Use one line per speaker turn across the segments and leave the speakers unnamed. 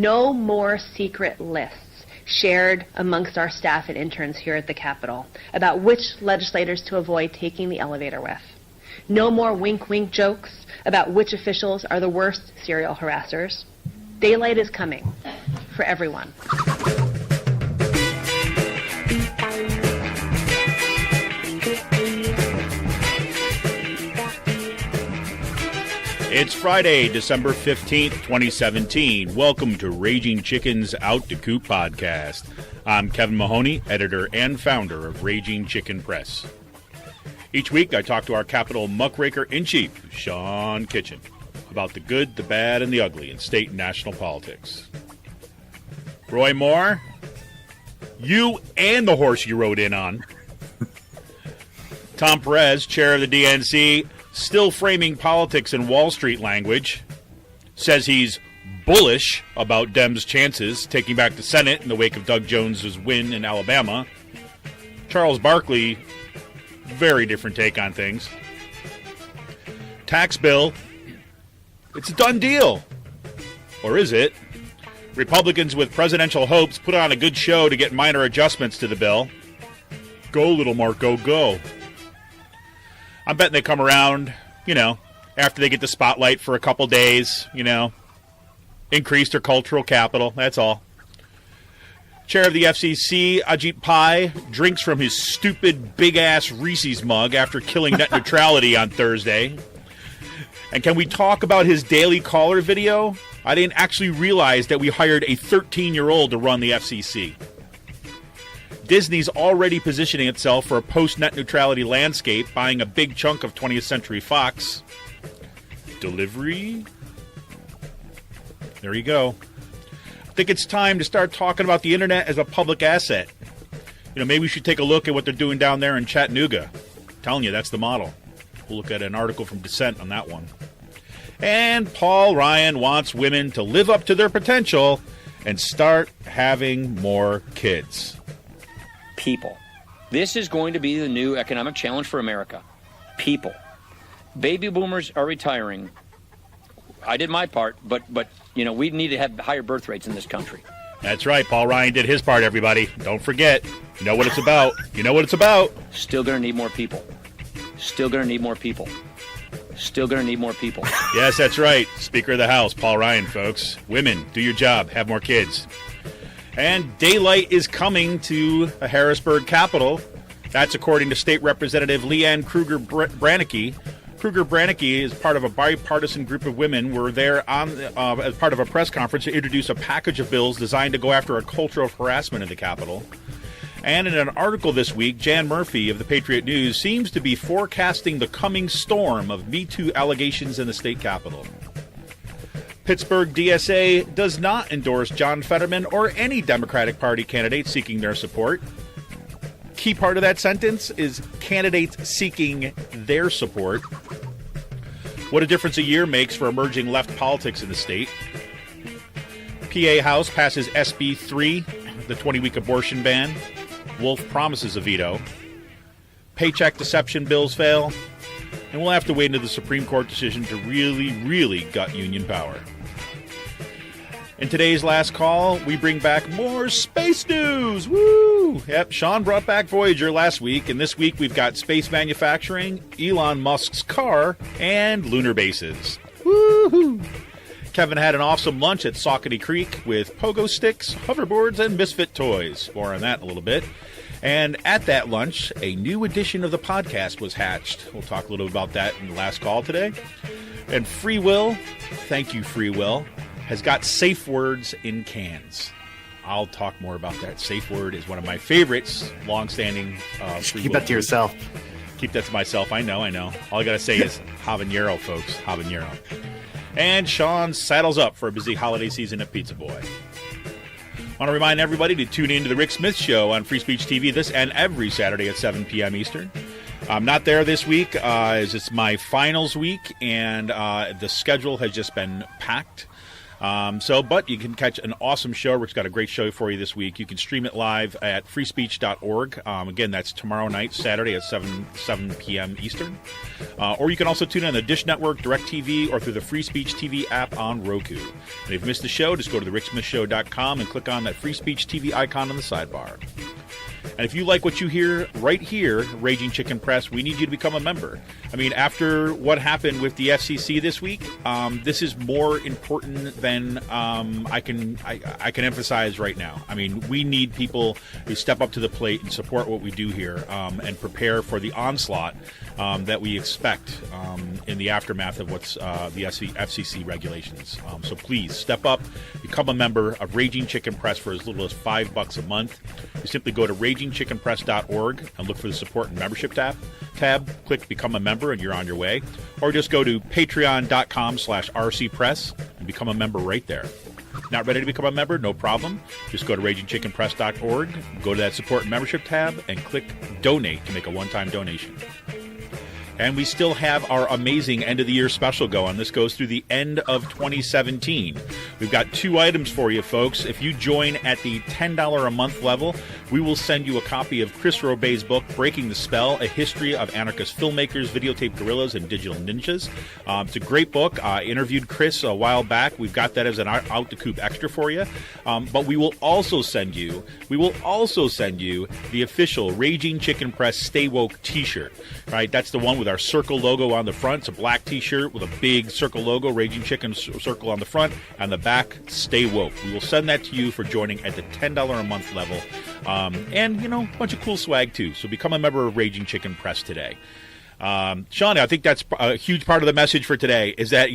No more secret lists shared amongst our staff and interns here at the Capitol about which legislators to avoid taking the elevator with. No more wink-wink jokes about which officials are the worst serial harassers. Daylight is coming for everyone.
It's Friday, December 15th, 2017. Welcome to Raging Chicken's Out to Coop podcast. I'm Kevin Mahoney, editor and founder of Raging Chicken Press. Each week, I talk to our Capitol muckraker-in-chief, Sean Kitchen, about the good, the bad, and the ugly in state and national politics. Roy Moore, you and the horse you rode in on. Tom Perez, chair of the DNC, still framing politics in Wall Street language, says he's bullish about Dems' chances taking back the Senate in the wake of Doug Jones' win in Alabama. Charles Barkley, very different take on things. Tax bill, it's a done deal. Or is it? Republicans with presidential hopes put on a good show to get minor adjustments to the bill. Go, little Marco, go. I'm betting they come around, after they get the spotlight for a couple days, increase their cultural capital, that's all. Chair of the FCC, Ajit Pai, drinks from his stupid big-ass Reese's mug after killing net neutrality on Thursday. And can we talk about his Daily Caller video? I didn't actually realize that we hired a 13-year-old to run the FCC. Disney's already positioning itself for a post-net neutrality landscape, buying a big chunk of 20th Century Fox. Delivery? There you go. I think it's time to start talking about the internet as a public asset. Maybe we should take a look at what they're doing down there in Chattanooga. I'm telling you, that's the model. We'll look at an article from Dissent on that one. And Paul Ryan wants women to live up to their potential and start having more kids.
People. This is going to be the new economic challenge for America. People. Baby boomers are retiring. I did my part, but we need to have higher birth rates in this country.
That's right. Paul Ryan did his part, everybody. Don't forget. You know what it's about. You know what it's about.
Still going to need more people. Still going to need more people. Still going to need more people.
Yes, that's right. Speaker of the House, Paul Ryan, folks. Women, do your job. Have more kids. And daylight is coming to the Harrisburg Capitol. That's according to State Representative Leanne Kruger-Branicki. Kruger-Branicki is part of a bipartisan group of women. We're there as part of a press conference to introduce a package of bills designed to go after a culture of harassment in the Capitol. And in an article this week, Jan Murphy of the Patriot News seems to be forecasting the coming storm of Me Too allegations in the state Capitol. Pittsburgh DSA does not endorse John Fetterman or any Democratic Party candidate seeking their support. Key part of that sentence is candidates seeking their support. What a difference a year makes for emerging left politics in the state. PA House passes SB 3, the 20-week abortion ban. Wolf promises a veto. Paycheck deception bills fail. And we'll have to wait until the Supreme Court decision to really gut union power. In today's last call, we bring back more space news. Woo! Yep, Sean brought back Voyager last week, and this week we've got space manufacturing, Elon Musk's car, and lunar bases. Woo-hoo! Kevin had an awesome lunch at Saucony Creek with pogo sticks, hoverboards, and misfit toys. More on that in a little bit. And at that lunch, a new edition of the podcast was hatched. We'll talk a little about that in the last call today. And Free Will, thank you, Free Will, has got safe words in cans. I'll talk more about that. Safe word is one of my favorites, long-standing Free
Keep
Will.
that to yourself.
Keep that to myself. I know. All I got to say is habanero, folks. Habanero. And Sean saddles up for a busy holiday season at Pizza Boy. I want to remind everybody to tune in to The Rick Smith Show on Free Speech TV this and every Saturday at 7 p.m. Eastern. I'm not there this week as it's my finals week, and the schedule has just been packed. But you can catch an awesome show. Rick's got a great show for you this week. You can stream it live at freespeech.org. Again, that's tomorrow night, Saturday at 7 p.m. Eastern. Or you can also tune in on the Dish Network, DirecTV, or through the Free Speech TV app on Roku. And if you've missed the show, just go to thericksmithshow.com and click on that Free Speech TV icon on the sidebar. And if you like what you hear right here, Raging Chicken Press, we need you to become a member. I mean, after what happened with the FCC this week, this is more important than I can emphasize right now. I mean, we need people who step up to the plate and support what we do here and prepare for the onslaught that we expect in the aftermath of what's the FCC regulations. So please step up, become a member of Raging Chicken Press for as little as $5 a month. You simply go to ragingchickenpress.org and look for the support and membership tab. Click Become a Member and you're on your way. Or just go to patreon.com/rcpress and become a member right there. Not ready to become a member? No problem. Just go to ragingchickenpress.org, go to that support and membership tab, and click Donate to make a one-time donation. And we still have our amazing end-of-the-year special going. This goes through the end of 2017. We've got 2 items for you, folks. If you join at the $10 a month level, we will send you a copy of Chris Robey's book, Breaking the Spell, A History of Anarchist Filmmakers, Videotape Guerrillas, and Digital Ninjas. It's a great book. I interviewed Chris a while back. We've got that as an Out the Coop extra for you. But we will also send you the official Raging Chicken Press Stay Woke t-shirt. Right? That's the one with our circle logo on the front. It's a black t-shirt with a big circle logo, Raging Chicken circle on the front, and the back, Stay Woke. We will send that to you for joining at the $10 a month level. And, a bunch of cool swag, too. So become a member of Raging Chicken Press today. Sean, I think that's a huge part of the message for today is that,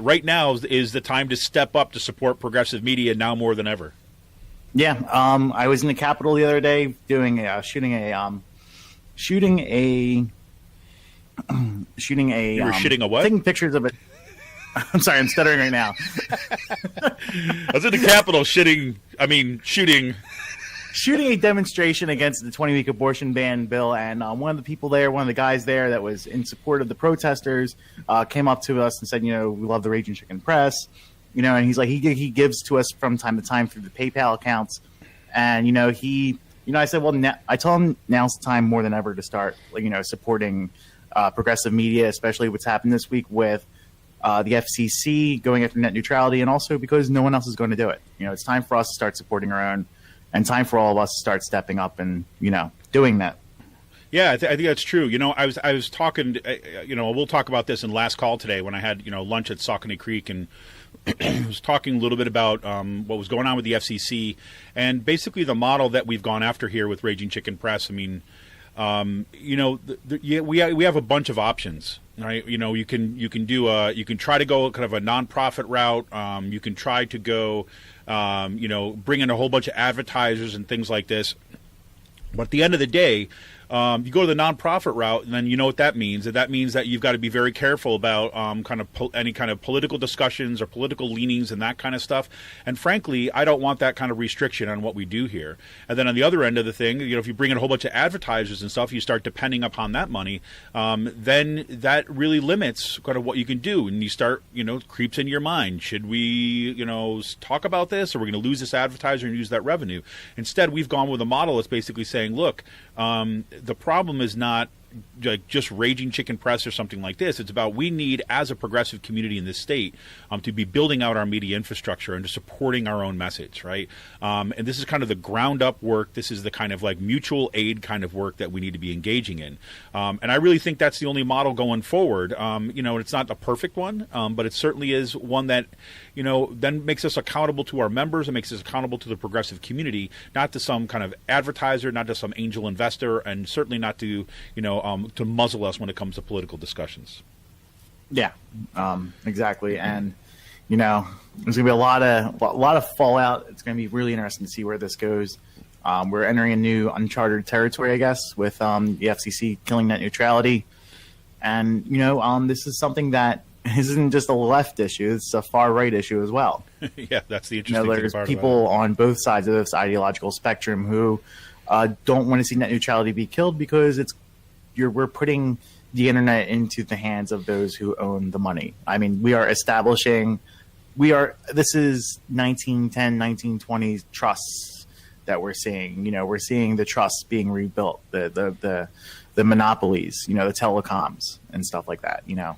right now is the time to step up to support progressive media now more than ever.
Yeah. I was in the Capitol the other day shooting a
You were shitting a what?
Taking pictures of it. I'm sorry, I'm stuttering right now.
I was in the Capitol shooting
a demonstration against the 20-week abortion ban bill, and one of the guys there that was in support of the protesters, came up to us and said, we love the Raging Chicken Press, and he's like, he gives to us from time to time through the PayPal accounts, and I said, well, I told him now's the time more than ever to start, supporting progressive media, especially what's happened this week with the FCC going after net neutrality, and also because no one else is going to do it. It's time for us to start supporting our own, and time for all of us to start stepping up and doing that.
Yeah, I think that's true. I was talking. We'll talk about this in last call today when I had lunch at Saucony Creek, and I was talking a little bit about what was going on with the FCC and basically the model that we've gone after here with Raging Chicken Press. I mean, we have a bunch of options, right? You can try to go kind of a nonprofit route. You can try to go, bring in a whole bunch of advertisers and things like this. But at the end of the day, you go to the nonprofit route, and then you know what that means. That means that you've got to be very careful about any kind of political discussions or political leanings and that kind of stuff. And frankly, I don't want that kind of restriction on what we do here. And then on the other end of the thing, if you bring in a whole bunch of advertisers and stuff, you start depending upon that money, then that really limits kind of what you can do. And you start, creeps in your mind. Should we, talk about this, or we're going to lose this advertiser and use that revenue? Instead, we've gone with a model that's basically saying, look, the problem is not like just Raging Chicken Press or something like this. It's about we need, as a progressive community in this state, to be building out our media infrastructure and to supporting our own message, right? And this is kind of the ground up work. This is the kind of like mutual aid kind of work that we need to be engaging in. And I really think that's the only model going forward. It's not the perfect one, but it certainly is one that, then makes us accountable to our members and makes us accountable to the progressive community, not to some kind of advertiser, not to some angel investor, and certainly not to, to muzzle us when it comes to political discussions.
Yeah, exactly. And, there's going to be a lot of fallout. It's going to be really interesting to see where this goes. We're entering a new uncharted territory, I guess, with the FCC killing net neutrality. And, this is something that isn't just a left issue. It's a far right issue as well.
Yeah, that's the interesting thing.
There's people on both sides of this ideological spectrum who don't want to see net neutrality be killed because we're putting the internet into the hands of those who own the money. I mean, we are establishing this is 1910, 1920s trusts that we're seeing. We're seeing the trusts being rebuilt, the monopolies, the telecoms and stuff like that.
Yeah,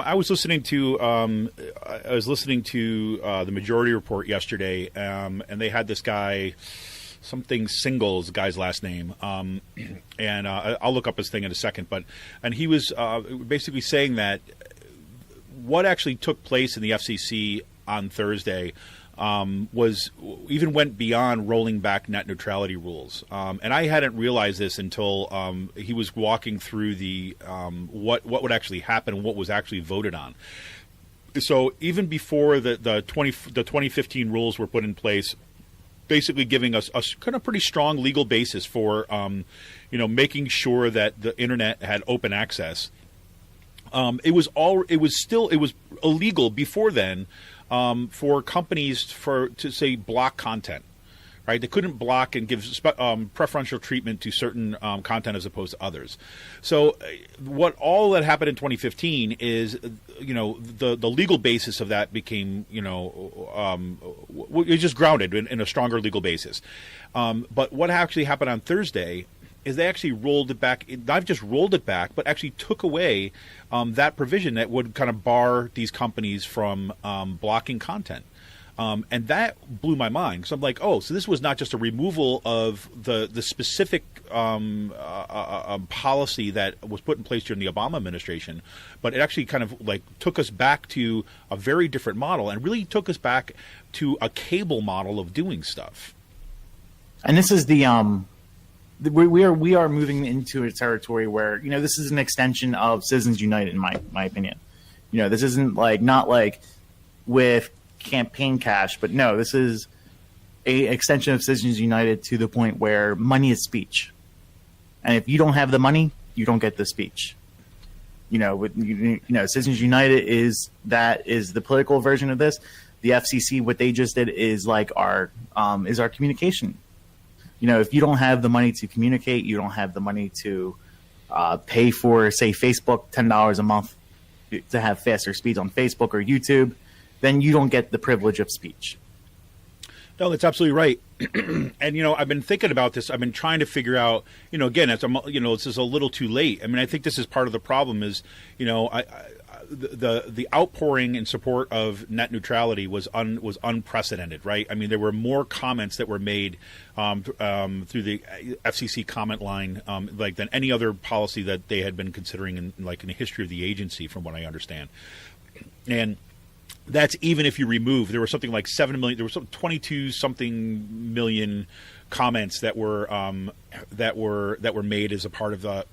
I was listening to the Majority Report yesterday, and they had this guy, something Singles, the guy's last name, and I'll look up his thing in a second. And he was basically saying that what actually took place in the FCC on Thursday was even went beyond rolling back net neutrality rules. And I hadn't realized this until he was walking through the what would actually happen and what was actually voted on. So even before the 2015 rules were put in place, basically giving us a kind of pretty strong legal basis for making sure that the internet had open access. It was illegal before then for companies to say block content, right? They couldn't block and give preferential treatment to certain content as opposed to others. So what all that happened in 2015 is, the legal basis of that became, it just grounded in a stronger legal basis. But what actually happened on Thursday is they actually rolled it back, not just rolled it back, but actually took away that provision that would kind of bar these companies from blocking content. And that blew my mind. So I'm like, oh, so this was not just a removal of the specific policy that was put in place during the Obama administration, but it actually kind of like took us back to a very different model and really took us back to a cable model of doing stuff.
And this is the we are moving into a territory where this is an extension of Citizens United, in my opinion. This isn't not like with campaign cash, but no, this is a extension of Citizens United to the point where money is speech, and if you don't have the money, you don't get the speech. Citizens United is the political version of this. The FCC, what they just did is our communication. If you don't have the money to communicate, you don't have the money to pay for, say, Facebook $10 a month to have faster speeds on Facebook or YouTube, then you don't get the privilege of speech.
No, that's absolutely right. And, I've been thinking about this. I've been trying to figure out, again, this is a little too late. I mean, I think this is part of the problem is, the outpouring in support of net neutrality was unprecedented, right? I mean, there were more comments that were made through the FCC comment line than any other policy that they had been considering in the history of the agency, from what I understand. And that's even if you remove, there were something like 7 million, there were some 22 something million comments that were made as a part of the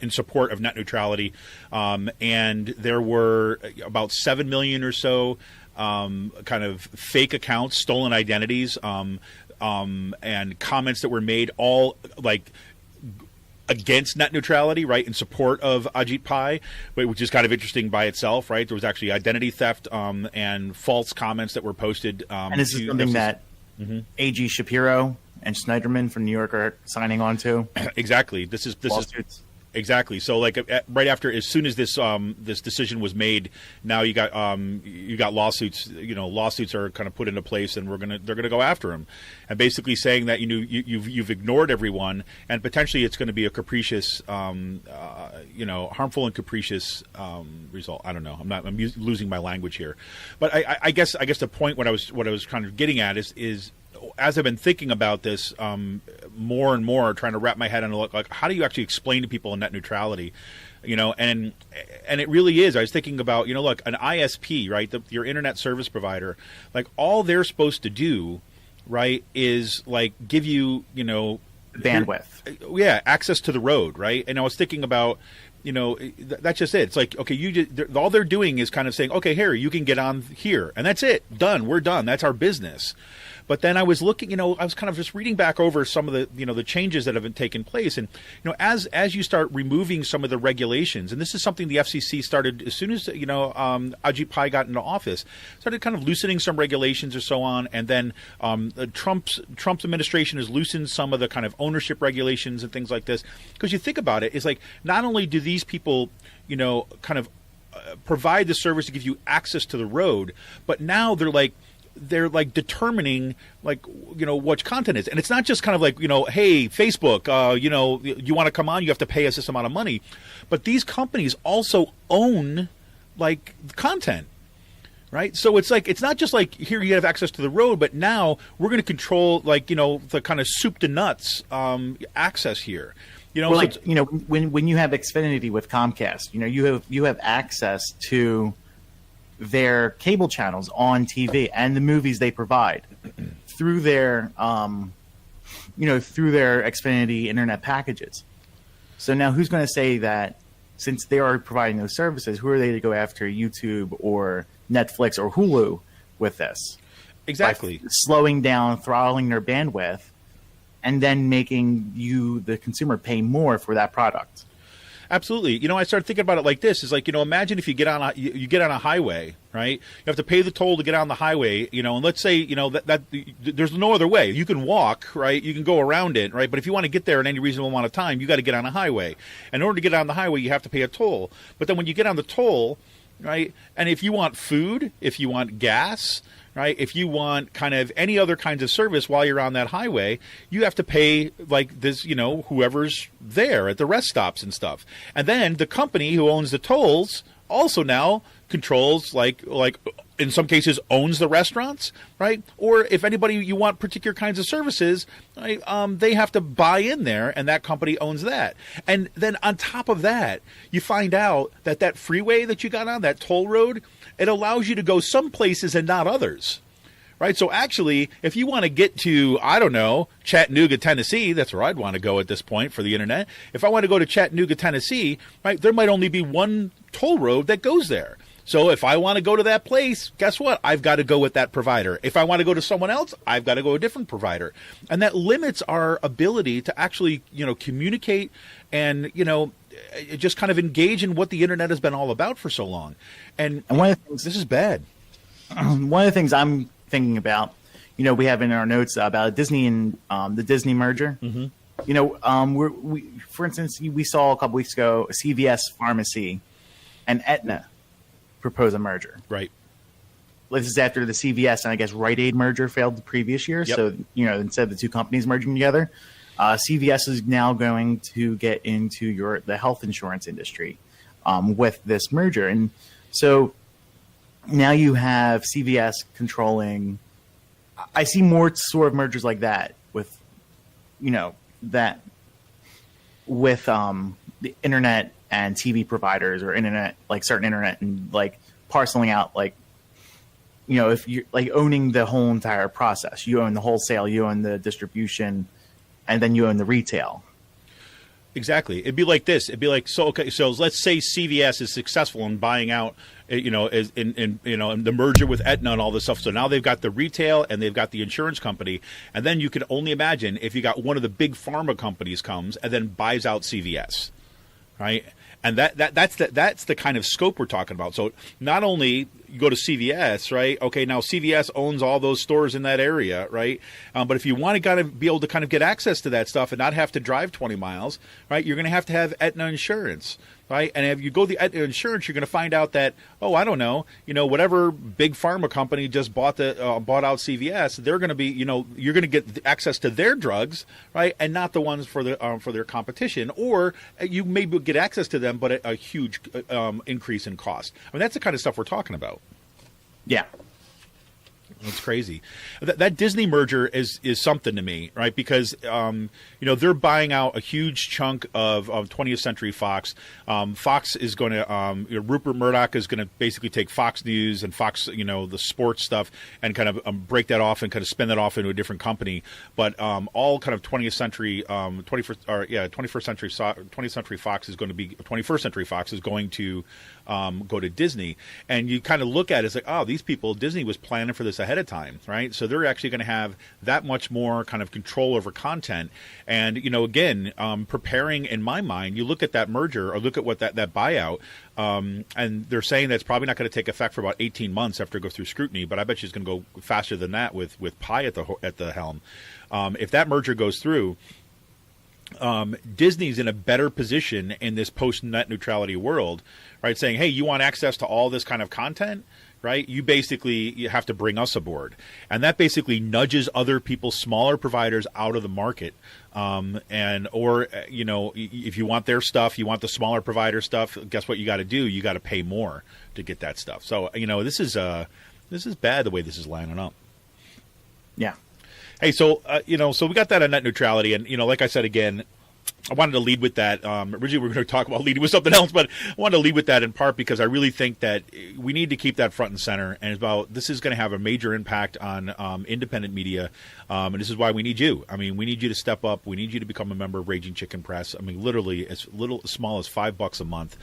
in support of net neutrality, and there were about 7 million or so kind of fake accounts, stolen identities, and comments that were made all against net neutrality, right, in support of Ajit Pai, which is kind of interesting by itself, right? There was actually identity theft and false comments that were posted.
And this is something that A.G. Shapiro and Schneiderman from New York are signing on to.
Exactly. This is exactly. So right after, as soon as this this decision was made, now you got lawsuits. Lawsuits are kind of put into place, and they're gonna go after him, and basically saying that you've ignored everyone, and potentially it's going to be a capricious, harmful and capricious result. I don't know. I'm losing my language here, but I guess the point what I was kind of getting at is as I've been thinking about this more and more, trying to wrap my head on how do you actually explain to people net neutrality, and it really is. I was thinking about an ISP, right, your internet service provider, all they're supposed to do, right, is give you
bandwidth,
access to the road, right. And I was thinking about that's just it. It's okay, all they're doing is kind of saying, okay, here, you can get on here, and that's it. Done. We're done. That's our business. But then I was looking, I was kind of just reading back over some of the, the changes that have been taking place. And, as you start removing some of the regulations, and this is something the FCC started as soon as, Ajit Pai got into office, started kind of loosening some regulations or so on. And then Trump's administration has loosened some of the kind of ownership regulations and things like this. Because you think about it, it's not only do these people, kind of provide the service to give you access to the road, but now they're like determining what content is. And it's not just kind of like, hey, Facebook, you want to come on, you have to pay us this amount of money. But these companies also own like content. Right. So it's like, it's not just like here you have access to the road, but now we're going to control the kind of soup to nuts access here.
When you have Xfinity with Comcast, you have access to their cable channels on TV and the movies they provide through their Xfinity internet packages. So now who's going to say that since they are providing those services, who are they to go after YouTube or Netflix or Hulu with this?
Exactly.
By slowing down, throttling their bandwidth, and then making you, the consumer, pay more for that product.
Absolutely. I started thinking about it like this. Is like, imagine if you get on a highway, right? You have to pay the toll to get on the highway, and let's say, that there's no other way. You can walk, right? You can go around it, right? But if you want to get there in any reasonable amount of time, you got to get on a highway. And in order to get on the highway, you have to pay a toll. But then when you get on the toll, right? And if you want food, if you want gas, right? If you want kind of any other kinds of service while you're on that highway, you have to pay like this, whoever's there at the rest stops and stuff. And then the company who owns the tolls also now controls like in some cases owns the restaurants, right? Or if anybody you want particular kinds of services, right, they have to buy in there, and that company owns that. And then on top of that, you find out that freeway that you got on, that toll road, it allows you to go some places and not others. Right. So actually, if you want to get to, I don't know, Chattanooga, Tennessee, that's where I'd want to go at this point for the internet. If I want to go to Chattanooga, Tennessee, right, there might only be one toll road that goes there. So if I want to go to that place, guess what? I've got to go with that provider. If I want to go to someone else, I've got to go a different provider. And that limits our ability to actually, communicate and, just kind of engage in what the internet has been all about for so long. And
one of the things,
this is bad.
One of the things I'm thinking about, we have in our notes about Disney and the Disney merger. Mm-hmm. For instance, we saw a couple weeks ago CVS Pharmacy and Aetna propose a merger.
Right.
This is after the CVS and I guess Rite Aid merger failed the previous year. Yep. So, instead of the two companies merging together, CVS is now going to get into the health insurance industry with this merger. And so now you have CVS controlling. I see more sort of mergers like that with, the internet and TV providers or internet, like certain internet, and like parceling out, like, if you're like owning the whole entire process, you own the wholesale, you own the distribution, and then you own the retail.
Exactly. It'd be like this. It'd be like, so let's say CVS is successful in buying out, in the merger with Aetna and all this stuff. So now they've got the retail and they've got the insurance company. And then you can only imagine if you got one of the big pharma companies comes and then buys out CVS, right? And that's the kind of scope we're talking about. So not only you go to CVS, right? Okay, now CVS owns all those stores in that area, right? But if you want to kind of be able to kind of get access to that stuff and not have to drive 20 miles, right? You're going to have Aetna insurance, right? And if you go to the Aetna insurance, you're going to find out that, I don't know, whatever big pharma company just bought out CVS, they're going to be, you're going to get access to their drugs, right? And not the ones for their competition, or you maybe get access to them, but at a huge increase in cost. I mean, that's the kind of stuff we're talking about.
Yeah.
It's crazy. That Disney merger is something to me, right? Because they're buying out a huge chunk of 20th Century Fox. Fox is going to Rupert Murdoch is going to basically take Fox News and Fox, the sports stuff, and kind of break that off and kind of spin that off into a different company. But all kind of 20th century, 21st century Fox is going to be 21st Century Fox is going to go to Disney. And you kind of look at it, it's like, oh, these people, Disney was planning for this ahead of time, right? So they're actually going to have that much more kind of control over content. And, again, preparing, in my mind, you look at that merger or look at what that buyout, and they're saying that's probably not going to take effect for about 18 months after it goes through scrutiny, but I bet you it's going to go faster than that with Pai at the helm. If that merger goes through, Disney's in a better position in this post-net neutrality world, right? Saying, hey, you want access to all this kind of content, right? You have to bring us aboard. And that basically nudges other people, smaller providers, out of the market. If you want their stuff, you want the smaller provider stuff, guess what you got to do? You got to pay more to get that stuff. So, this is bad the way this is lining up.
Yeah.
Hey, so we got that on net neutrality, and like I said again, I wanted to lead with that. Originally, we were going to talk about leading with something else, but I wanted to lead with that in part because I really think that we need to keep that front and center. And this is going to have a major impact on independent media, and this is why we need you. I mean, we need you to step up. We need you to become a member of Raging Chicken Press. I mean, literally, as small as $5 a month.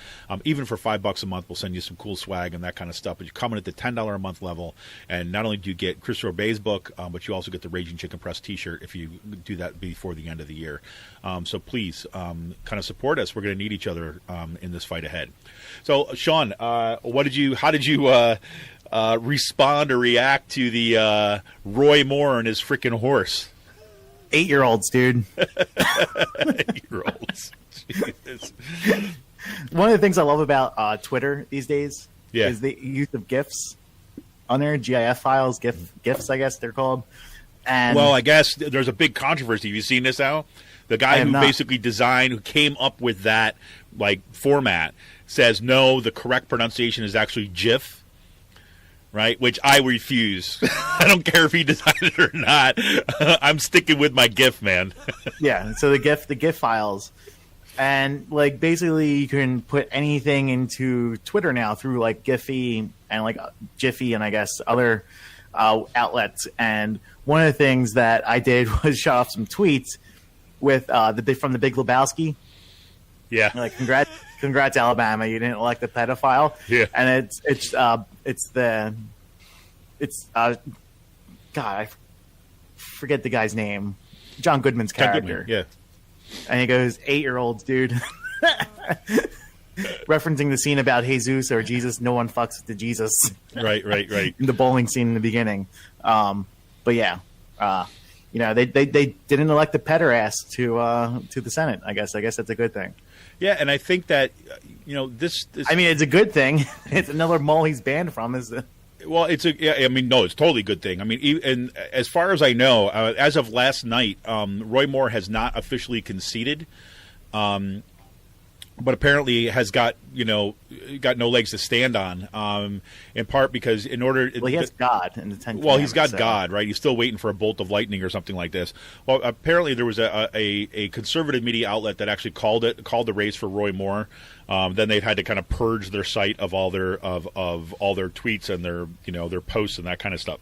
Even for $5 a month, we'll send you some cool swag and that kind of stuff. But you come in at the $10 a month level, and not only do you get Chris Robay's book, but you also get the Raging Chicken Press T-shirt if you do that before the end of the year. So please. Kind of support us. We're going to need each other in this fight ahead. So, Sean, how did you respond or react to the Roy Moore and his freaking horse?
8-year-olds, dude.
8-year-olds. Jesus.
One of the things I love about Twitter these days
Yeah.
is the use of GIFs on there, GIF files, GIFs, I guess they're called. And
Well, I guess there's a big controversy. Have you seen this, Al? The guy who basically who came up with that format says, no, the correct pronunciation is actually GIF. Right, which I refuse. I don't care if he decided it or not. I'm sticking with my GIF, man.
Yeah, so the GIF files, and basically you can put anything into Twitter now through Giphy and Jiffy and I guess other outlets. And one of the things that I did was shut off some tweets with from the Big Lebowski.
Yeah,
congrats Alabama, you didn't elect the pedophile.
Yeah,
and God, I forget the guy's name. John Goodman's character.
Yeah,
and he goes, 8-year-olds, dude. Referencing the scene about Jesus or Jesus, no one fucks with the Jesus.
Right.
In the bowling scene in the beginning. But yeah, they didn't elect the pederast to the Senate. I guess that's a good thing.
Yeah, and I think that this.
I mean, it's a good thing. It's another mole he's banned from.
Well, it's it's totally a good thing. I mean, and as far as I know, as of last night, Roy Moore has not officially conceded, but apparently has got no legs to stand on. In part because he
has God in the 10
Well, he's got God, right? He's still waiting for a bolt of lightning or something like this. Well, apparently there was a conservative media outlet that actually called the race for Roy Moore. Then they've had to kind of purge their site of all their tweets and their posts and that kind of stuff.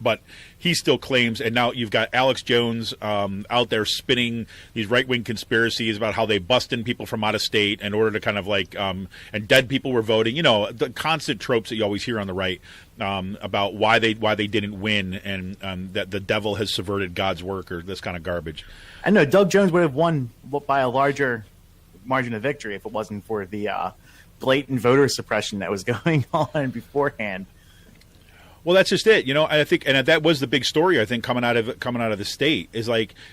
But he still claims, and now you've got Alex Jones out there spinning these right-wing conspiracies about how they bust in people from out of state in order to kind of and dead people were voting. The constant tropes that you always hear on the right about why they didn't win and that the devil has subverted God's work or this kind of garbage.
I know Doug Jones would have won by a larger margin of victory if it wasn't for the blatant voter suppression that was going on beforehand.
Well, that's just it, I think, and that was the big story, I think, coming out of the state is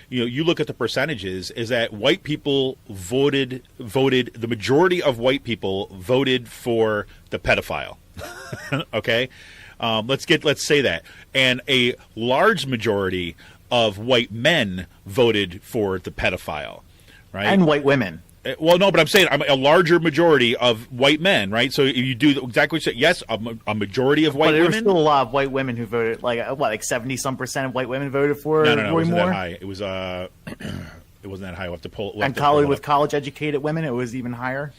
you look at the percentages is that white people voted, the majority of white people voted for the pedophile. Okay. Let's say that. And a large majority of white men voted for the pedophile, right?
And white women.
Well, no, but I'm saying a larger majority of white men, right? So you do exactly what you said. Yes, a majority of white women.
But there were still a lot of white women who voted, 70-some% of white women voted for Roy Moore?
No, it wasn't that high. It was, it wasn't that high. We'll have to pull it.
With college-educated women, it was even higher?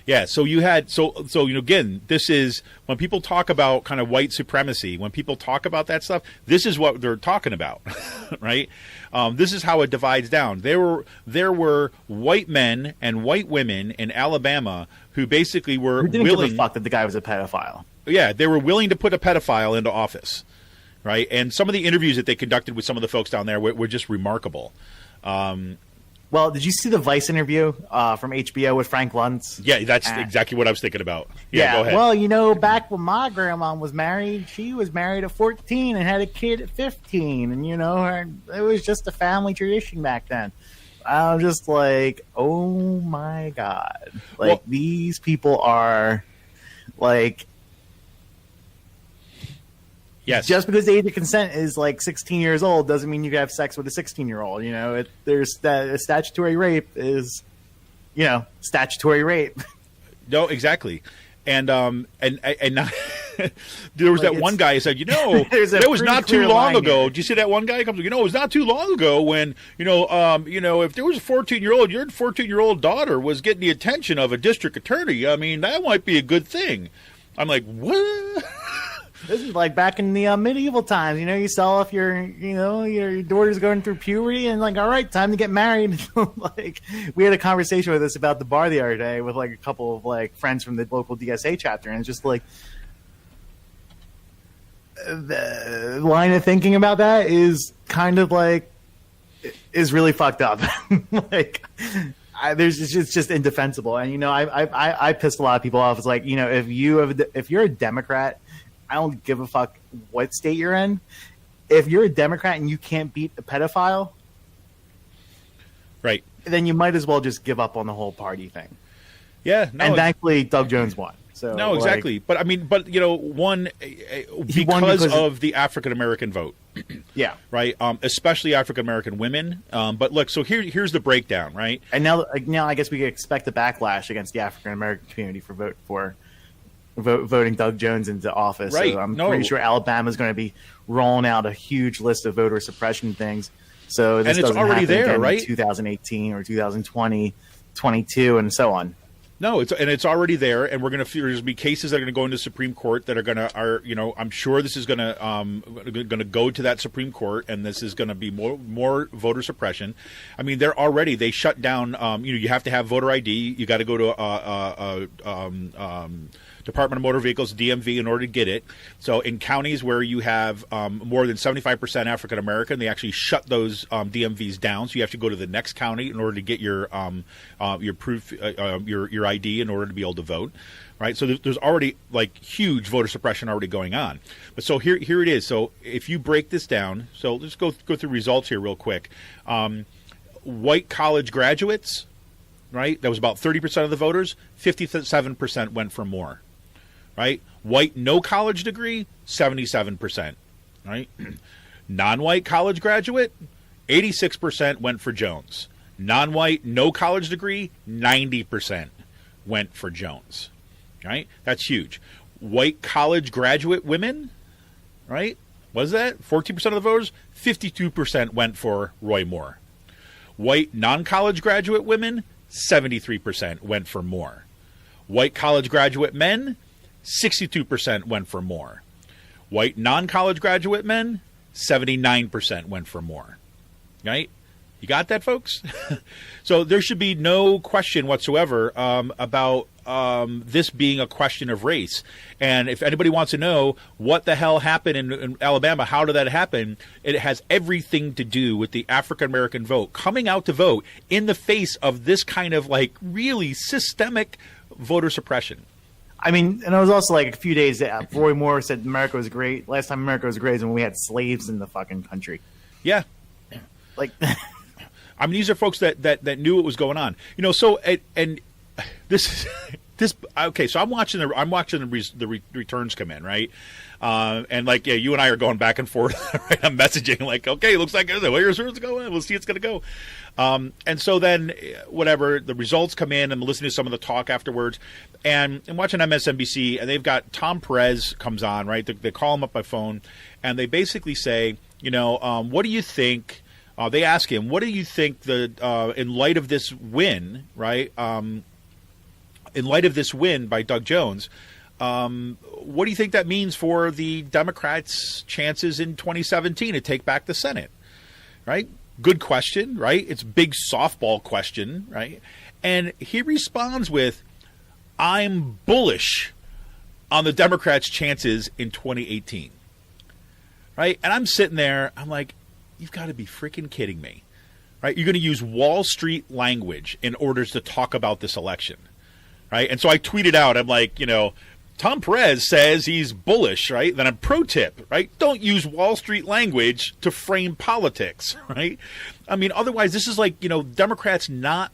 Yeah, so you had again, this is when people talk about kind of white supremacy, when people talk about that stuff, this is what they're talking about, right? This is how it divides down. There were white men and white women in Alabama who basically were
willing. Give a fuck that the guy was a pedophile.
Yeah, they were willing to put a pedophile into office, right? And some of the interviews that they conducted with some of the folks down there were just remarkable.
Well, did you see the Vice interview from HBO with Frank Luntz?
Yeah, that's exactly what I was thinking about. Yeah, go ahead.
Well, back when my grandma was married, she was married at 14 and had a kid at 15. And, it was just a family tradition back then. I'm just like, oh my God. Like, these people are like,
yes.
Just because the age of consent is like 16 years old doesn't mean you can have sex with a 16-year-old. You know, there's that statutory rape is, you know, statutory rape.
No, exactly. And not, there was
like
that one guy who said, it was not too long ago. Did you see that one guy comes? It was not too long ago when, if there was a 14-year-old, your 14-year-old daughter was getting the attention of a district attorney. I mean, that might be a good thing. I'm like, what?
This is like back in the medieval times. You saw if your daughter's going through puberty and like, all right, time to get married. Like, we had a conversation with this about the bar the other day with like a couple of like friends from the local DSA chapter, and it's just like the line of thinking about that is kind of like is really fucked up. Like, it's just indefensible. And I pissed a lot of people off. It's like, if you're a Democrat, I don't give a fuck what state you're in. If you're a Democrat and you can't beat a pedophile,
right,
then you might as well just give up on the whole party thing.
Yeah, no,
and thankfully Doug Jones won. So
no, exactly. But I mean, one because of the African American vote.
Yeah. Right.
Especially African American women. But look, so here's the breakdown, right?
And now I guess we could expect a backlash against the African American community for voting Doug Jones into office.
Right.
So I'm pretty sure Alabama's going to be rolling out a huge list of voter suppression things. So this doesn't
already
happen
there,
in
right?
2018 or 2020, 22, and so on.
No, it's already there, and there's going to be cases that are going to go into Supreme Court that I'm sure this is going to go to that Supreme Court, and this is going to be more voter suppression. I mean, they shut down. You have to have voter ID. You got to go to Department of Motor Vehicles, DMV, in order to get it. So in counties where you have more than 75% African American, they actually shut those DMVs down. So you have to go to the next county in order to get your proof, your ID, in order to be able to vote. Right. So there's already like huge voter suppression already going on. But so here it is. So if you break this down, so let's go through results here real quick. White college graduates, right? That was about 30% of the voters. 57% went for more. Right? White no college degree, 77%. Right? Non-white college graduate, 86% went for Jones. Non-white no college degree, 90% went for Jones. Right? That's huge. White college graduate women, right? What is that? 14% of the voters, 52% went for Roy Moore. White non-college graduate women, 73% went for Moore. White college graduate men, 62% went for Moore. White non-college graduate men, 79% went for Moore. Right? You got that, folks? So there should be no question whatsoever about this being a question of race. And if anybody wants to know what the hell happened in Alabama, how did that happen, it has everything to do with the African-American vote coming out to vote in the face of this kind of like really systemic voter suppression.
I mean, and it was also like a few days that Roy Moore said America was great. Last time America was great is when we had slaves in the fucking country.
Yeah.
Like...
I mean, these are folks that knew what was going on. So and this okay. So I'm watching the returns come in, right? And like, yeah, you and I are going back and forth. Right? I'm messaging like, okay, looks like here's where it's going. We'll see it's going to go. And so then whatever the results come in, I'm listening to some of the talk afterwards, and I'm watching MSNBC, and they've got Tom Perez comes on, right? They call him up by phone, and they basically say, what do you think? They ask him, what do you think in light of this win, right? In light of this win by Doug Jones, what do you think that means for the Democrats' chances in 2017 to take back the Senate, right? Good question, right? It's a big softball question, right? And he responds with, I'm bullish on the Democrats' chances in 2018, right? And I'm sitting there, I'm like, you've got to be freaking kidding me, right? You're going to use Wall Street language in order to talk about this election, right? And so I tweeted out, I'm like, Tom Perez says he's bullish, right? Then a pro tip, right? Don't use Wall Street language to frame politics, right? I mean, otherwise, this is like, Democrats not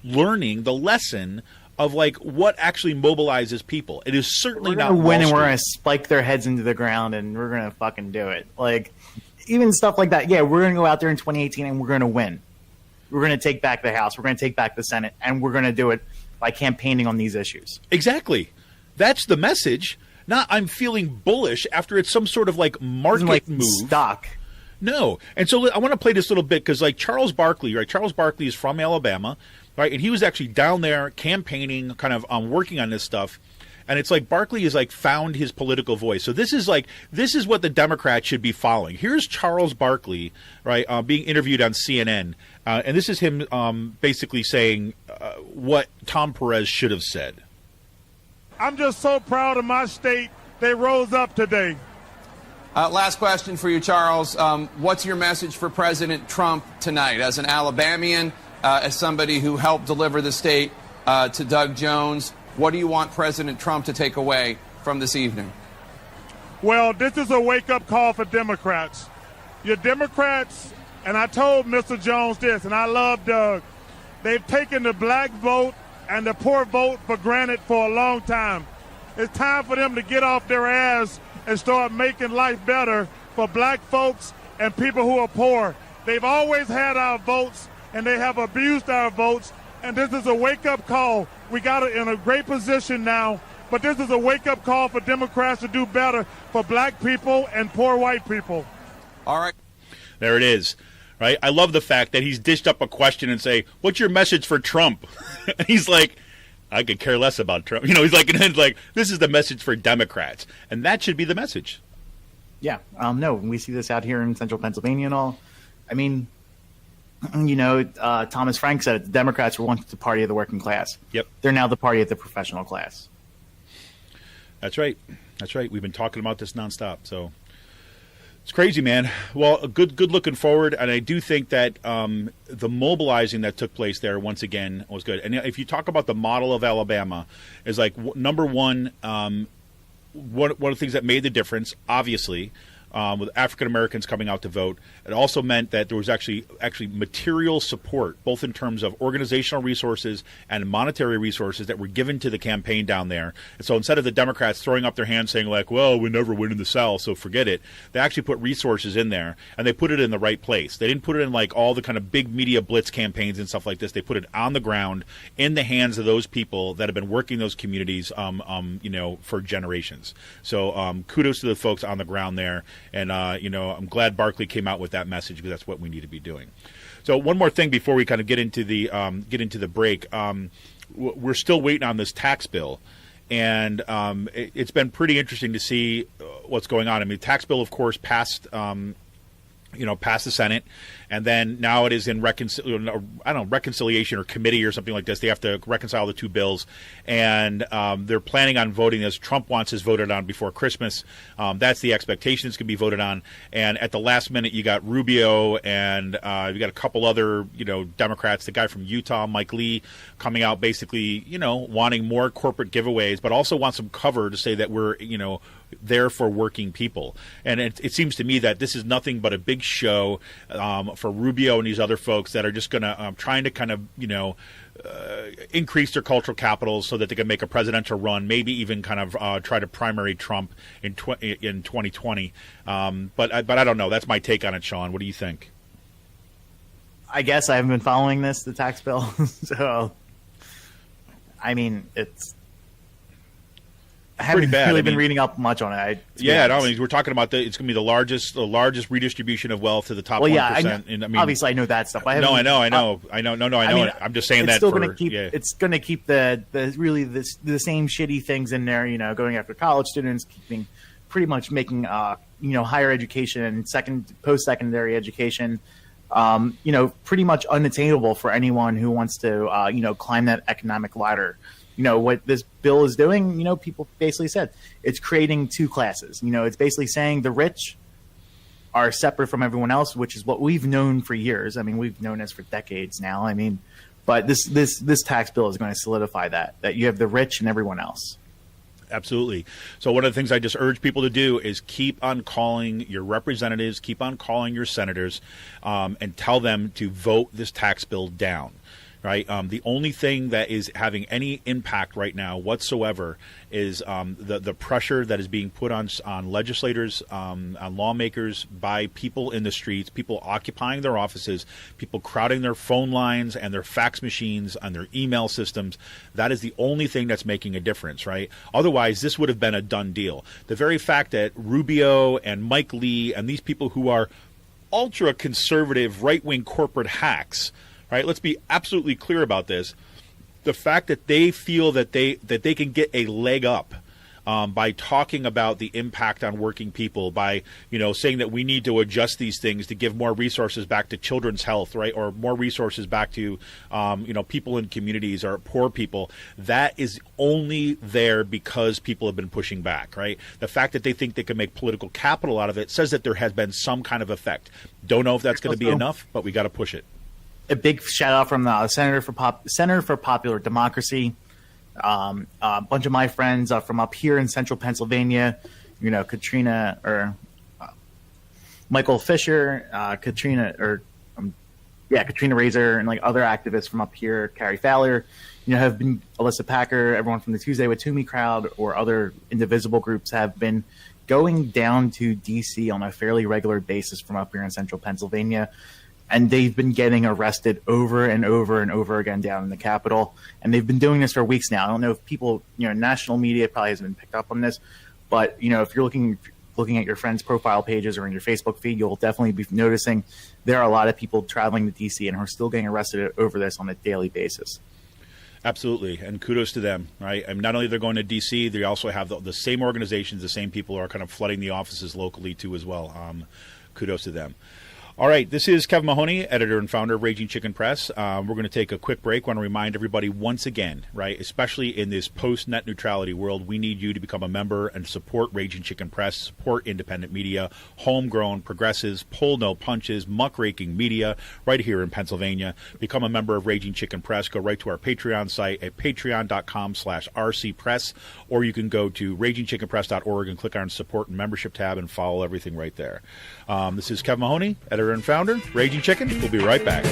learning the lesson of like what actually mobilizes people. It is certainly not
win,
Wall
and we're
Street.
going to spike their heads into the ground, and we're going to fucking do it. Like, even stuff like that. Yeah, we're going to go out there in 2018, and we're going to win. We're going to take back the House. We're going to take back the Senate, and we're going to do it by campaigning on these issues.
Exactly. That's the message. Not I'm feeling bullish after it's some sort of like market move.
Stock.
No. And so I want to play this little bit because like Charles Barkley, right? Charles Barkley is from Alabama, right? And he was actually down there campaigning, kind of working on this stuff. And it's like Barkley has like found his political voice. So this is what the Democrats should be following. Here's Charles Barkley, right, being interviewed on CNN. And this is him basically saying what Tom Perez should have said.
I'm just so proud of my state. They rose up today.
Last question for you, Charles. What's your message for President Trump tonight? As an Alabamian, as somebody who helped deliver the state to Doug Jones, what do you want President Trump to take away from this evening?
Well, this is a wake-up call for Democrats. Your Democrats, and I told Mr. Jones this, and I love Doug, they've taken the black vote and the poor vote for granted for a long time. It's time for them to get off their ass and start making life better for black folks and people who are poor. They've always had our votes, and they have abused our votes, and this is a wake-up call. We got it in a great position now, but this is a wake-up call for Democrats to do better for black people and poor white people.
All right.
There it is. Right? I love the fact that he's dished up a question and say, what's your message for Trump? And he's like, I could care less about Trump. He's like, this is the message for Democrats. And that should be the message.
Yeah. No, we see this out here in central Pennsylvania and all. I mean, Thomas Frank said it, the Democrats were once the party of the working class.
Yep.
They're now the party of the professional class.
That's right. That's right. We've been talking about this nonstop. So it's crazy, man. Well, good looking forward. And I do think that the mobilizing that took place there, once again, was good. And if you talk about the model of Alabama, is like number one, one of the things that made the difference, obviously, with African Americans coming out to vote, it also meant that there was actually material support, both in terms of organizational resources and monetary resources that were given to the campaign down there. And so instead of the Democrats throwing up their hands saying like, well, we never win in the South, so forget it, they actually put resources in there, and they put it in the right place. They didn't put it in like all the kind of big media blitz campaigns and stuff like this. They put it on the ground in the hands of those people that have been working those communities for generations. So kudos to the folks on the ground there. And, I'm glad Barkley came out with that message, because that's what we need to be doing. So one more thing before we kind of get into the break. We're still waiting on this tax bill. And it's been pretty interesting to see what's going on. I mean, the tax bill, of course, passed the Senate, and then now it is in reconciliation or committee or something like this. They have to reconcile the two bills, and they're planning on voting this. Trump wants this voted on before Christmas. That's the expectation. It's going to be voted on. And at the last minute, you got Rubio, and you got a couple other, Democrats. The guy from Utah, Mike Lee, coming out basically, wanting more corporate giveaways, but also want some cover to say that we're, there for working people. And it seems to me that this is nothing but a big show for Rubio and these other folks that are just going to trying to kind of increase their cultural capital so that they can make a presidential run, maybe even kind of try to primary Trump in 2020. But I don't know. That's my take on it, Sean. What do you think?
I guess I haven't been following the tax bill. So, I mean, I haven't really been reading up much on it.
We're talking about it's going to be the largest redistribution of wealth to the top 1%.
Obviously, I know that stuff. I
know. I'm just saying that
it's going to keep the same shitty things in there. Going after college students, pretty much making higher education and post-secondary education, pretty much unattainable for anyone who wants to climb that economic ladder. What this bill is doing, people basically said it's creating two classes. It's basically saying the rich are separate from everyone else, which is what we've known for years. I mean, we've known this for decades now. I mean, but this tax bill is going to solidify that you have the rich and everyone else.
Absolutely. So one of the things I just urge people to do is keep on calling your representatives, keep on calling your senators, and tell them to vote this tax bill down. Right. The only thing that is having any impact right now whatsoever is the pressure that is being put on legislators, on lawmakers by people in the streets, people occupying their offices, people crowding their phone lines and their fax machines and their email systems. That is the only thing that's making a difference. Right. Otherwise, this would have been a done deal. The very fact that Rubio and Mike Lee and these people who are ultra conservative right wing corporate hacks. Right, let's be absolutely clear about this. The fact that they feel that they can get a leg up by talking about the impact on working people, by saying that we need to adjust these things to give more resources back to children's health, right, or more resources back to people in communities or poor people. That is only there because people have been pushing back, right? The fact that they think they can make political capital out of it says that there has been some kind of effect. Don't know if that's going to be enough, but we got to push it.
A big shout out from the Center for Popular Democracy. A bunch of my friends from up here in central Pennsylvania, Katrina or Michael Fisher, Katrina Razor, and like other activists from up here, Carrie Fowler, have been Alyssa Packer, everyone from the Tuesday with Toomey crowd or other indivisible groups have been going down to DC on a fairly regular basis from up here in central Pennsylvania. And they've been getting arrested over and over and over again down in the Capitol. And they've been doing this for weeks now. I don't know if people, national media probably hasn't been picked up on this. But, if you're looking at your friends' profile pages or in your Facebook feed, you'll definitely be noticing there are a lot of people traveling to D.C. and who are still getting arrested over this on a daily basis.
Absolutely. And kudos to them, right? And not only they're going to D.C., they also have the same organizations, the same people who are kind of flooding the offices locally, too, as well. Kudos to them. All right, this is Kevin Mahoney, editor and founder of Raging Chicken Press. We're going to take a quick break. I want to remind everybody once again, right, especially in this post-net neutrality world, we need you to become a member and support Raging Chicken Press, support independent media, homegrown, progressives, pull no punches, muckraking media right here in Pennsylvania. Become a member of Raging Chicken Press. Go right to our Patreon site at patreon.com/rcpress, or you can go to ragingchickenpress.org and click on support and membership tab and follow everything right there. This is Kevin Mahoney, editor and founder, Raging Chicken. We'll be right back.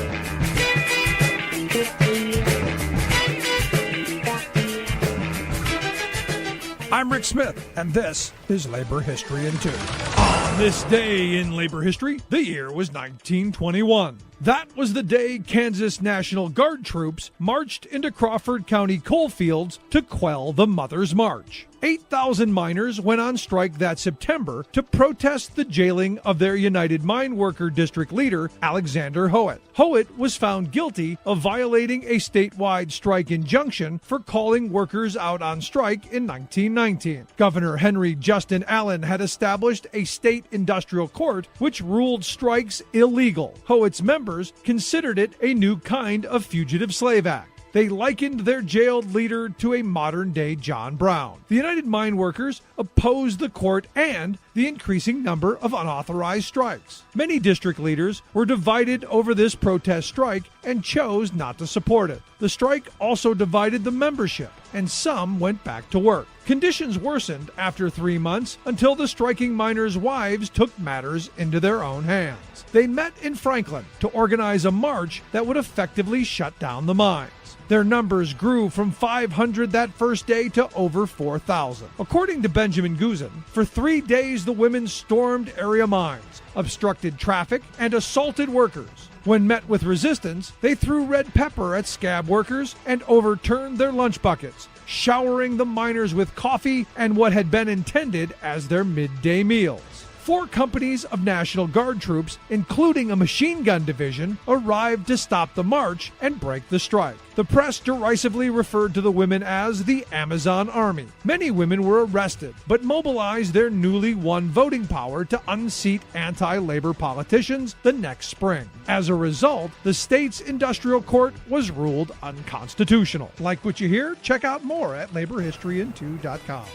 I'm Rick Smith, and this is Labor History in 2. On this day in labor history, the year was 1921. That was the day Kansas National Guard troops marched into Crawford County coalfields to quell the Mother's March. 8,000 miners went on strike that September to protest the jailing of their United Mine Worker District leader, Alexander Howitt. Howitt was found guilty of violating a statewide strike injunction for calling workers out on strike in 1919. Governor Henry Justin Allen had established a state industrial court which ruled strikes illegal. Howitt's members considered it a new kind of fugitive slave act. They likened their jailed leader to a modern-day John Brown. The United Mine Workers opposed the court and the increasing number of unauthorized strikes. Many district leaders were divided over this protest strike and chose not to support it. The strike also divided the membership, and some went back to work. Conditions worsened after 3 months until the striking miners' wives took matters into their own hands. They met in Franklin to organize a march that would effectively shut down the mines. Their numbers grew from 500 that first day to over 4,000. According to Benjamin Guzin, for 3 days the women stormed area mines, obstructed traffic, and assaulted workers. When met with resistance, they threw red pepper at scab workers and overturned their lunch buckets, showering the miners with coffee and what had been intended as their midday meals. 4 companies of National Guard troops, including a machine gun division, arrived to stop the march and break the strike. The press derisively referred to the women as the Amazon Army. Many women were arrested, but mobilized their newly won voting power to unseat anti-labor politicians the next spring. As a result, the state's industrial court was ruled unconstitutional. Like what you hear? Check out more at laborhistoryin2.com.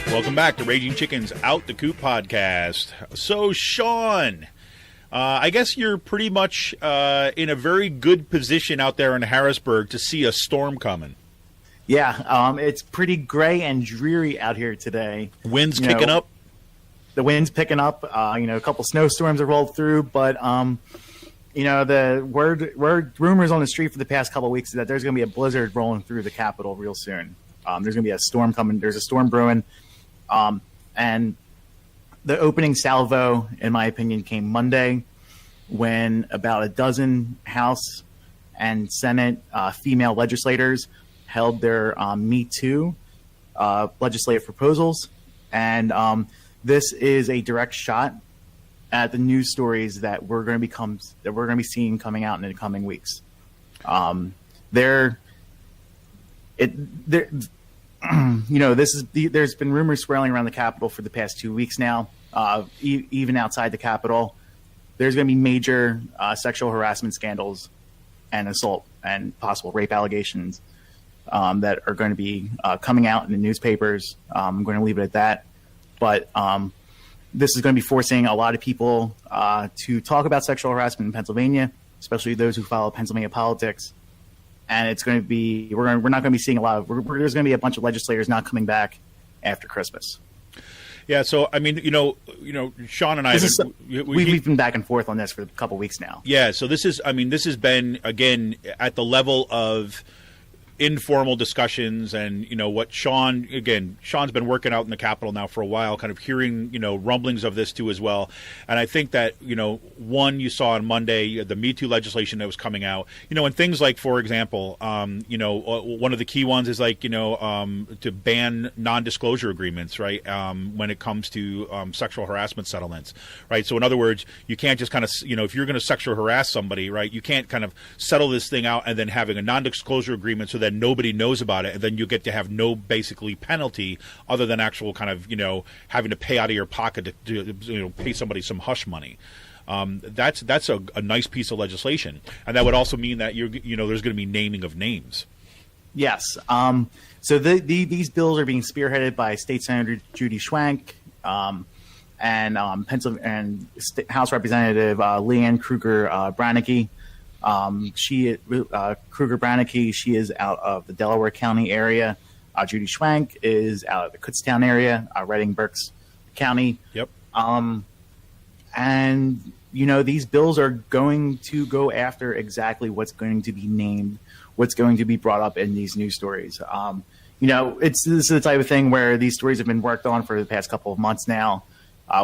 Welcome back to Raging Chicken's Out the Coop podcast. So, Sean, I guess you're pretty much in a very good position out there in Harrisburg to see a storm coming.
Yeah, it's pretty gray and dreary out here today.
Winds kicking up.
The wind's picking up. A couple snowstorms have rolled through, but the rumors on the street for the past couple of weeks is that there's going to be a blizzard rolling through the Capitol real soon. There's going to be a storm coming. There's a storm brewing, and the opening salvo, in my opinion, came Monday when about a dozen House and Senate female legislators held their Me Too legislative proposals, and this is a direct shot at the news stories that we're going to be seeing coming out in the coming weeks. There's been rumors swirling around the Capitol for the past 2 weeks now. Even outside the Capitol, there's going to be major sexual harassment scandals and assault and possible rape allegations that are going to be coming out in the newspapers. I'm going to leave it at that. But this is going to be forcing a lot of people to talk about sexual harassment in Pennsylvania, especially those who follow Pennsylvania politics. And it's going to be we're not going to be seeing a lot of there's going to be a bunch of legislators not coming back after Christmas.
Yeah, so I mean, Sean and I
we've been back and forth on this for a couple weeks now.
Yeah, so this has been again at the level of informal discussions, and what Sean's been working out in the Capitol now for a while, kind of hearing rumblings of this too as well. And I think that one, you saw on Monday the Me Too legislation that was coming out, and things like, for example, one of the key ones is like to ban non-disclosure agreements, right, when it comes to sexual harassment settlements, right. So in other words, you can't just kind of if you're going to sexual harass somebody, right, you can't kind of settle this thing out and then having a non-disclosure agreement so that nobody knows about it, and then you get to have no basically penalty other than actual kind of having to pay out of your pocket to pay somebody some hush money. That's a nice piece of legislation, and that would also mean that there's going to be naming of names. Yes.
So these bills are being spearheaded by State Senator Judy Schwank and House Representative Leanne Kruger Branicki. Kruger Branicki, she is out of the Delaware County area. Judy Schwank is out of the Kutztown area, Reading Berks County.
Yep.
And these bills are going to go after exactly what's going to be named, what's going to be brought up in these news stories. This is the type of thing where these stories have been worked on for the past couple of months now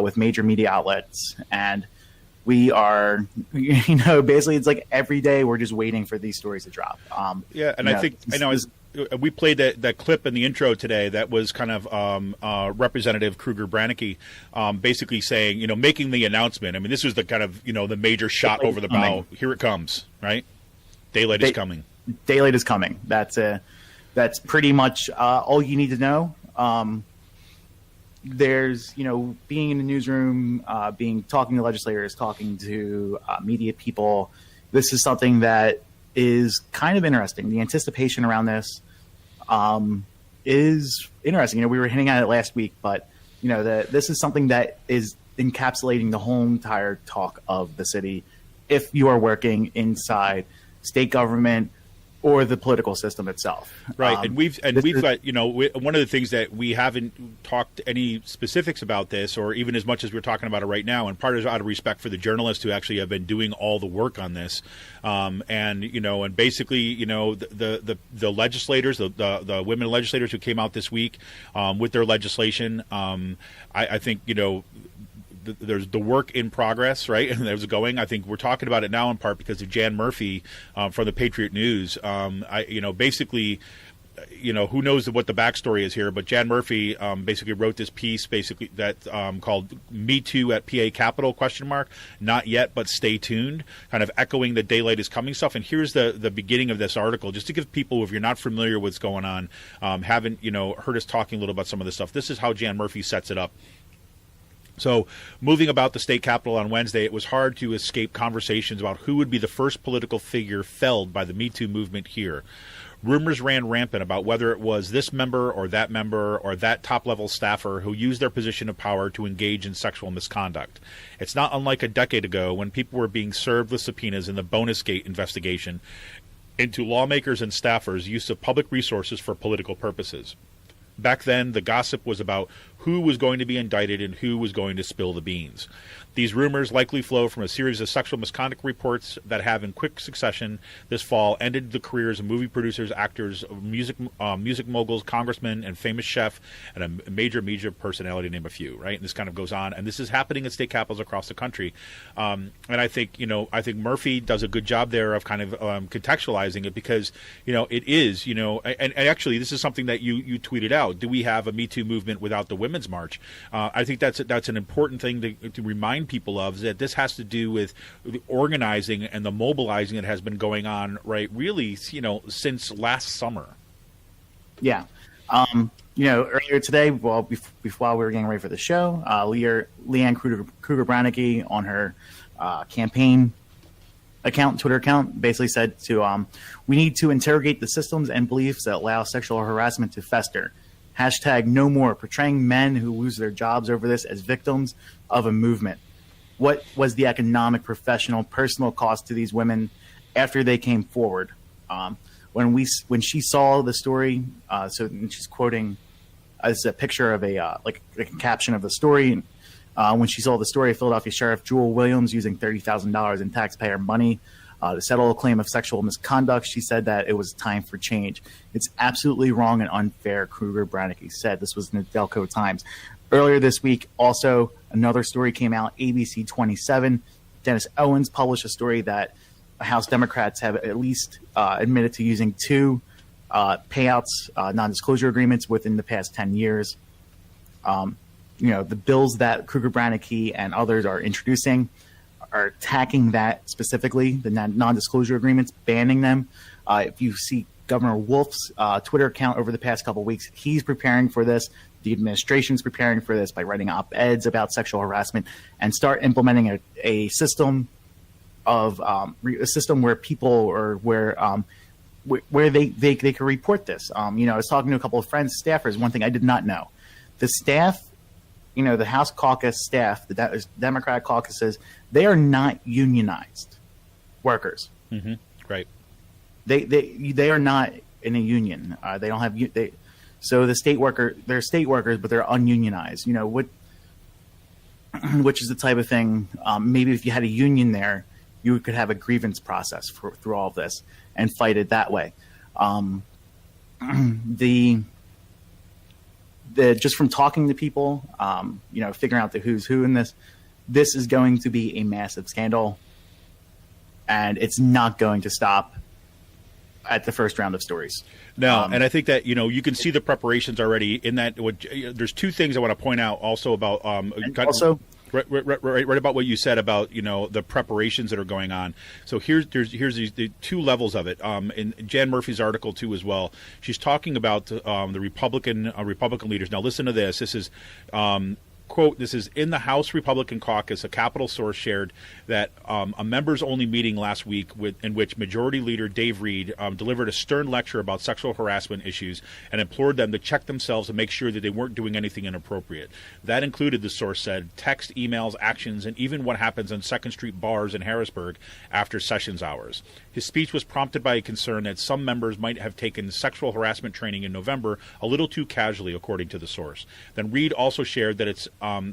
with major media outlets, and we are, basically it's like every day we're just waiting for these stories to drop.
We played that clip in the intro today that was kind of Representative Kruger Branicki basically saying, making the announcement. I mean, this was the kind of, the major shot over the bow. Here it comes, right? Daylight is coming.
Daylight is coming. That's pretty much all you need to know. There's, being in the newsroom, talking to legislators, talking to media people. This is something that is kind of interesting. The anticipation around this is interesting. We were hinting at it last week, but this is something that is encapsulating the whole entire talk of the city. If you are working inside state government or the political system itself.
Right. And we've got, one of the things that we haven't talked any specifics about this, or even as much as we're talking about it right now, and part is out of respect for the journalists who actually have been doing all the work on this. And basically, the legislators, the women legislators who came out this week with their legislation, I think, there's the work in progress, right? And there's going. I think we're talking about it now in part because of Jan Murphy from the Patriot News. Basically, who knows what the backstory is here, but Jan Murphy basically wrote this piece that called "Me Too at PA Capitol?" ? Not yet, but stay tuned. Kind of echoing the daylight is coming stuff. And here's the beginning of this article, just to give people, if you're not familiar with what's going on, haven't heard us talking a little about some of this stuff. This is how Jan Murphy sets it up. So, moving about the state capitol on Wednesday, it was hard to escape conversations about who would be the first political figure felled by the Me Too movement here. Rumors ran rampant about whether it was this member or that top-level staffer who used their position of power to engage in sexual misconduct. It's not unlike a decade ago when people were being served with subpoenas in the Bonusgate investigation into lawmakers and staffers' use of public resources for political purposes. Back then, the gossip was about who was going to be indicted and who was going to spill the beans. These rumors likely flow from a series of sexual misconduct reports that have, in quick succession this fall, ended the careers of movie producers, actors, music moguls, congressmen, and famous chef, and a major media personality, name a few. Right, and this kind of goes on, and this is happening at state capitals across the country. And I think Murphy does a good job there of kind of contextualizing it, because it is and actually this is something that you tweeted out. Do we have a Me Too movement without the Women's March? I think that's an important thing to remind people of, that this has to do with the organizing and the mobilizing that has been going on, right, really, since last summer.
Yeah. Earlier today, while we were getting ready for the show, Leanne Kruger-Branneke on her campaign Twitter account, basically said we need to interrogate the systems and beliefs that allow sexual harassment to fester. # no more portraying men who lose their jobs over this as victims of a movement. What was the economic, professional, personal cost to these women after they came forward? When she saw the story, she's quoting, it's a picture of a caption of the story. When she saw the story of Philadelphia Sheriff Jewel Williams using $30,000 in taxpayer money to settle a claim of sexual misconduct, she said that it was time for change. It's absolutely wrong and unfair, Kruger-Branneke said. This was in the Delco Times. Earlier this week, also, another story came out, ABC 27. Dennis Owens published a story that House Democrats have at least admitted to using 2 payouts, non-disclosure agreements within the past 10 years. The bills that Kruger-Branneke and others are introducing are attacking that specifically, the non-disclosure agreements, banning them. If you see Governor Wolf's Twitter account over the past couple of weeks, he's preparing for this. The administration's preparing for this by writing op-eds about sexual harassment, and start implementing a system of where people, or where they can report this. I was talking to a couple of friends, staffers. One thing I did not know: the staff, the House caucus staff, the Democratic caucuses, they are not unionized workers.
Mm-hmm. Right.
They are not in a union. They don't have so the they're state workers, but they're ununionized. Which is the type of thing. Maybe if you had a union there, you could have a grievance process through all of this and fight it that way. Just from talking to people, figuring out the who's who in this is going to be a massive scandal, and it's not going to stop at the first round of stories.
No, and I think that you can see the preparations already in that. There's 2 things I want to point out also about right about what you said about the preparations that are going on. So here's the 2 levels of it. In Jan Murphy's article too as well, she's talking about the Republican leaders. Now listen to this. This is quote, this is in the House Republican caucus. A Capitol source shared that a members-only meeting last week in which Majority Leader Dave Reed delivered a stern lecture about sexual harassment issues and implored them to check themselves and make sure that they weren't doing anything inappropriate. That included, the source said, text, emails, actions, and even what happens on 2nd Street bars in Harrisburg after sessions hours. His speech was prompted by a concern that some members might have taken sexual harassment training in November a little too casually, according to the source. Then Reed also shared that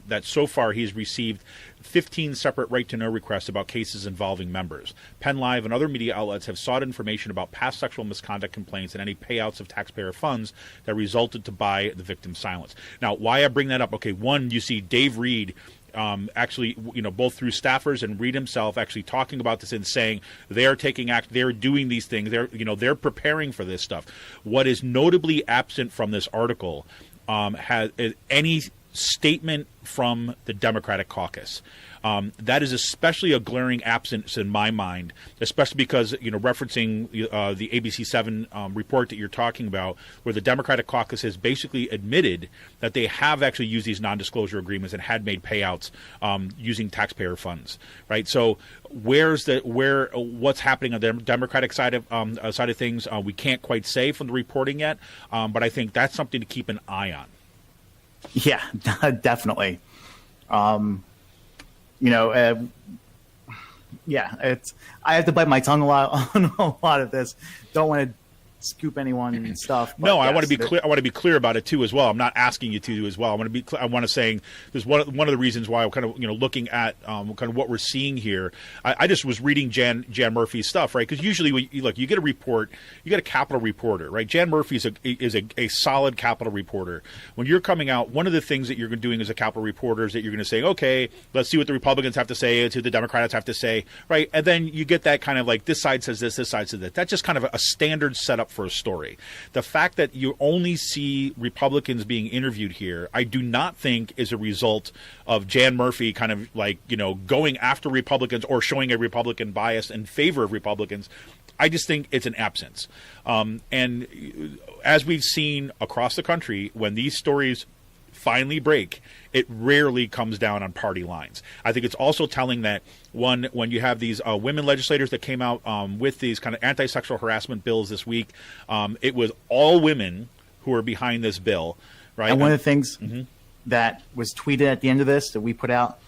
that so far he's received 15 separate right-to-know requests about cases involving members. Penn Live and other media outlets have sought information about past sexual misconduct complaints and any payouts of taxpayer funds that resulted to buy the victim's silence. Now, why I bring that up? Okay, one, you see Dave Reed actually, both through staffers and Reed himself, actually talking about this and saying they are taking act, they're doing these things, they're preparing for this stuff. What is notably absent from this article has any statement from the Democratic caucus. That is especially a glaring absence in my mind, especially because, referencing the ABC7 report that you're talking about, where the Democratic caucus has basically admitted that they have actually used these non-disclosure agreements and had made payouts using taxpayer funds, right? So what's happening on the Democratic side of things, we can't quite say from the reporting yet, but I think that's something to keep an eye on.
Yeah, definitely. I have to bite my tongue a lot on a lot of this. Don't want to scoop anyone stuff.
No, yes, I want to be clear. I want to be clear about it too, as well. I'm not asking you to as well. I want to be. I want to saying there's one of the reasons why I'm kind of looking at kind of what we're seeing here. I just was reading Jan Murphy's stuff, right? Because usually when you get a report, you get a Capitol reporter, right? Jan Murphy is a solid Capitol reporter. When you're coming out, one of the things that you're doing as a Capitol reporter is that you're going to say, okay, let's see what the Republicans have to say, to the Democrats have to say, right? And then you get that kind of like this side says this side says that. That's just kind of a standard setup for a story. The fact that you only see Republicans being interviewed here, I do not think is a result of Jan Murphy kind of like, going after Republicans or showing a Republican bias in favor of Republicans. I just think it's an absence. And as we've seen across the country, when these stories finally break, it rarely comes down on party lines. I think it's also telling that when you have these women legislators that came out with these kind of anti-sexual harassment bills this week, it was all women who were behind this bill, right?
And one of the things that was tweeted at the end of this that we put out,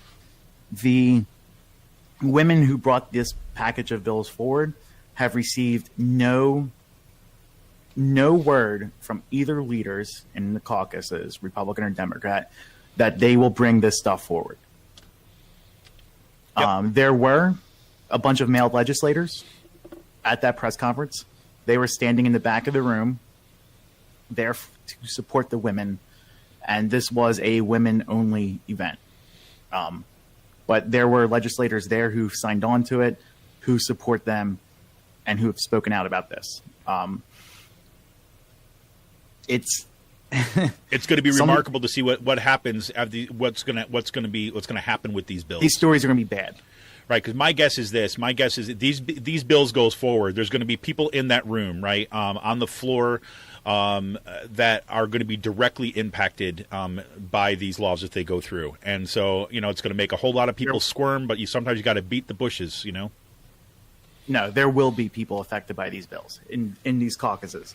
the women who brought this package of bills forward have received no word from either leaders in the caucuses, Republican or Democrat, that they will bring this stuff forward. Yep. There were a bunch of male legislators at that press conference. They were standing in the back of the room there to support the women, and this was a women-only event. But there were legislators there who signed on to it, who support them, and who have spoken out about this. It's
going to be remarkable to see what happens at what's going to happen with these bills.
These stories are going to be bad,
right? Because my guess is that these bills goes forward. There's going to be people in that room, right, on the floor, that are going to be directly impacted by these laws if they go through. And so it's going to make a whole lot of people squirm. But sometimes you got to beat the bushes,
No, there will be people affected by these bills in these caucuses.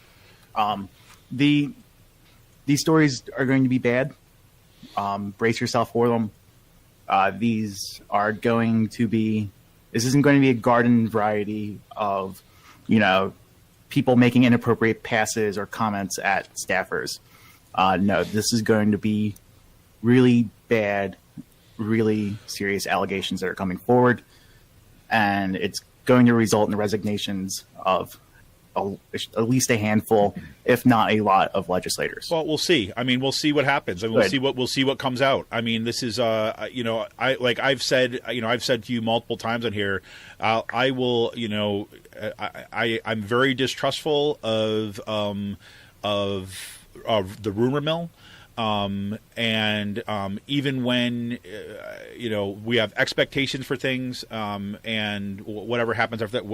These stories are going to be bad. Brace yourself for them. This isn't going to be a garden variety of, people making inappropriate passes or comments at staffers. No, this is going to be really bad, really serious allegations that are coming forward. And it's going to result in the resignations of at least a handful, if not a lot, of legislators.
Well, we'll see. I mean, we'll see what happens. I mean, we'll see what comes out. I mean, this is I've said to you multiple times on here, I will, I'm very distrustful of the rumor mill. And even when we have expectations for things, and whatever happens after that,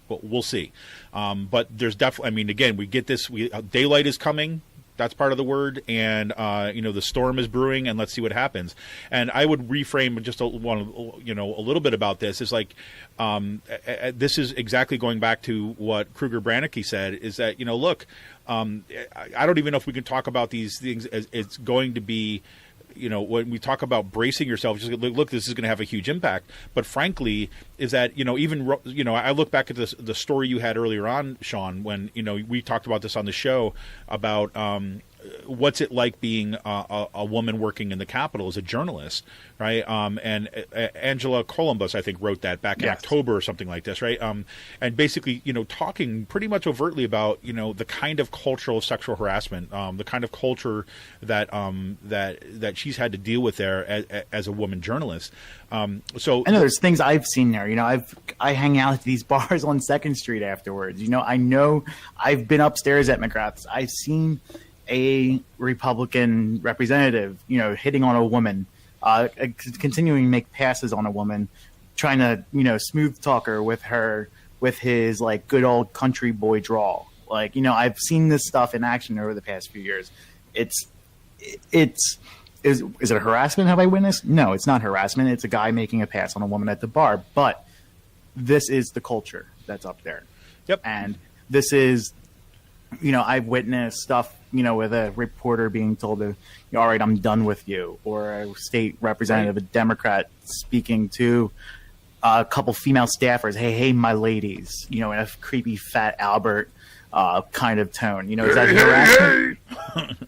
we'll see. But there's definitely, I mean, again, we get this. Daylight is coming. That's part of the word, and the storm is brewing, and let's see what happens. And I would reframe just a little bit about this. Is like this is exactly going back to what Kruger Brannicky said. Is that look. I don't even know if we can talk about these things as it's going to be, when we talk about bracing yourself, just look, this is going to have a huge impact. But frankly, is that, I look back at the story you had earlier on, Sean, when, we talked about this on the show about what's it like being a woman working in the Capitol as a journalist, right? And Angela Columbus, I think, wrote that back in October or something like this, right? And basically, talking pretty much overtly about, the kind of cultural sexual harassment, the kind of culture that that she's had to deal with there as a woman journalist. So
I know there's things I've seen there. I hang out at these bars on 2nd Street afterwards. I know I've been upstairs at McGrath's. I've seen a Republican representative, hitting on a woman, continuing to make passes on a woman, trying to, smooth talk her with his like good old country boy drawl. Like, I've seen this stuff in action over the past few years. Is it a harassment? Have I witnessed? No, it's not harassment. It's a guy making a pass on a woman at the bar. But this is the culture that's up there.
Yep.
And this is, I've witnessed stuff, with a reporter being told to, all right, I'm done with you, or a state representative, a Democrat, speaking to a couple female staffers, hey, my ladies, in a creepy fat Albert kind of tone. Is that harassment?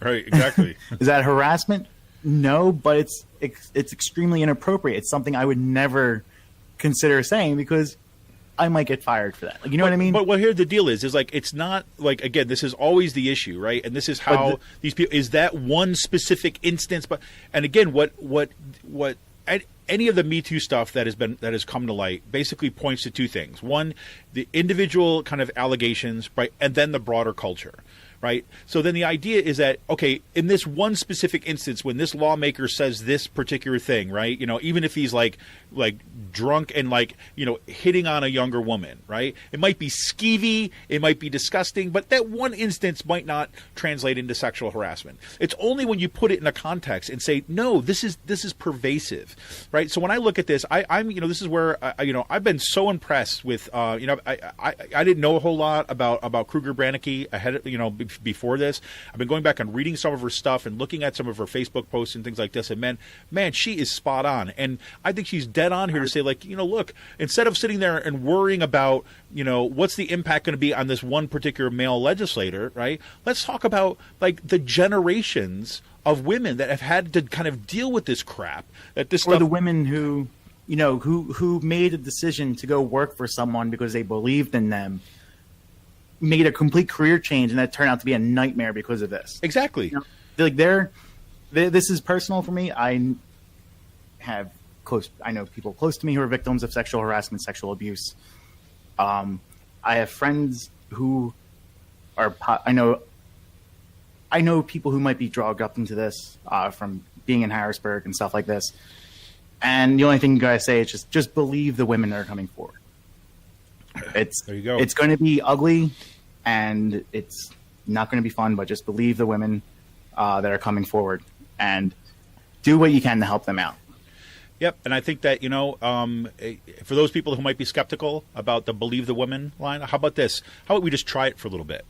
Right, exactly.
Is that harassment? No, but it's extremely inappropriate. It's something I would never consider saying because I might get fired for that. Like, what I mean?
But here the deal is like, it's not like, again, this is always the issue, right? And this is how these people, is that one specific instance. But, and again, what any of the Me Too stuff that has come to light basically points to two things. One, the individual kind of allegations, right? And then the broader culture. Right. So then the idea is that, okay, in this one specific instance, when this lawmaker says this particular thing, right, even if he's like drunk and hitting on a younger woman, right, it might be skeevy, it might be disgusting, but that one instance might not translate into sexual harassment. It's only when you put it in a context and say, no, this is pervasive. Right. So when I look at this, I'm this is where, I've been so impressed with, I didn't know a whole lot about Kruger Brannicky ahead of, before this. I've been going back and reading some of her stuff and looking at some of her Facebook posts and things like this. And man, she is spot on. And I think she's dead on here to say, like, look, instead of sitting there and worrying about, what's the impact going to be on this one particular male legislator, right? Let's talk about like the generations of women that have had to kind of deal with this crap.
Or the women who, who made a decision to go work for someone because they believed in them, made a complete career change, and that turned out to be a nightmare because of this.
Exactly.
This is personal for me. I know people close to me who are victims of sexual harassment, sexual abuse. I have friends who are, I know people who might be dragged up into this from being in Harrisburg and stuff like this. And the only thing you gotta say is just believe the women that are coming forward.
There you go.
It's going to be ugly, and it's not going to be fun, but just believe the women that are coming forward and do what you can to help them out.
Yep, and I think that, for those people who might be skeptical about the believe the women line, how about this? How about we just try it for a little bit,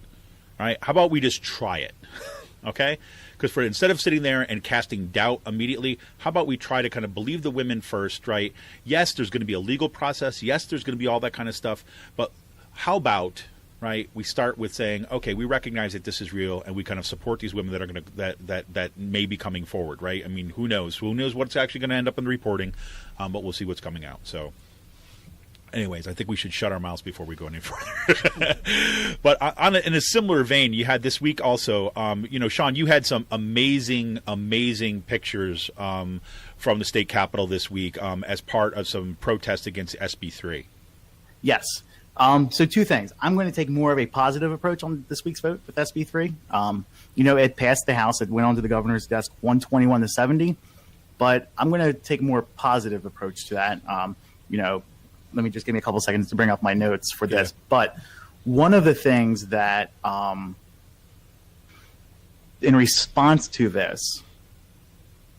right? How about we just try it, okay? Because instead of sitting there and casting doubt immediately, how about we try to kind of believe the women first, right? Yes, there's going to be a legal process. Yes, there's going to be all that kind of stuff. But how about, right, we start with saying, okay, we recognize that this is real, and we kind of support these women that are going to that may be coming forward, right? I mean, who knows? Who knows what's actually going to end up in the reporting? But we'll see what's coming out. So. Anyways, I think we should shut our mouths before we go any further. But in a similar vein, you had this week also, Sean, you had some amazing pictures from the state capitol this week as part of some protests against SB3.
Yes. So two things. I'm going to take more of a positive approach on this week's vote with SB3. It passed the House. It went onto the governor's desk 121 to 70. But I'm going to take a more positive approach to that. Let me just give me a couple seconds to bring up my notes for this. Yeah. But one of the things that, in response to this,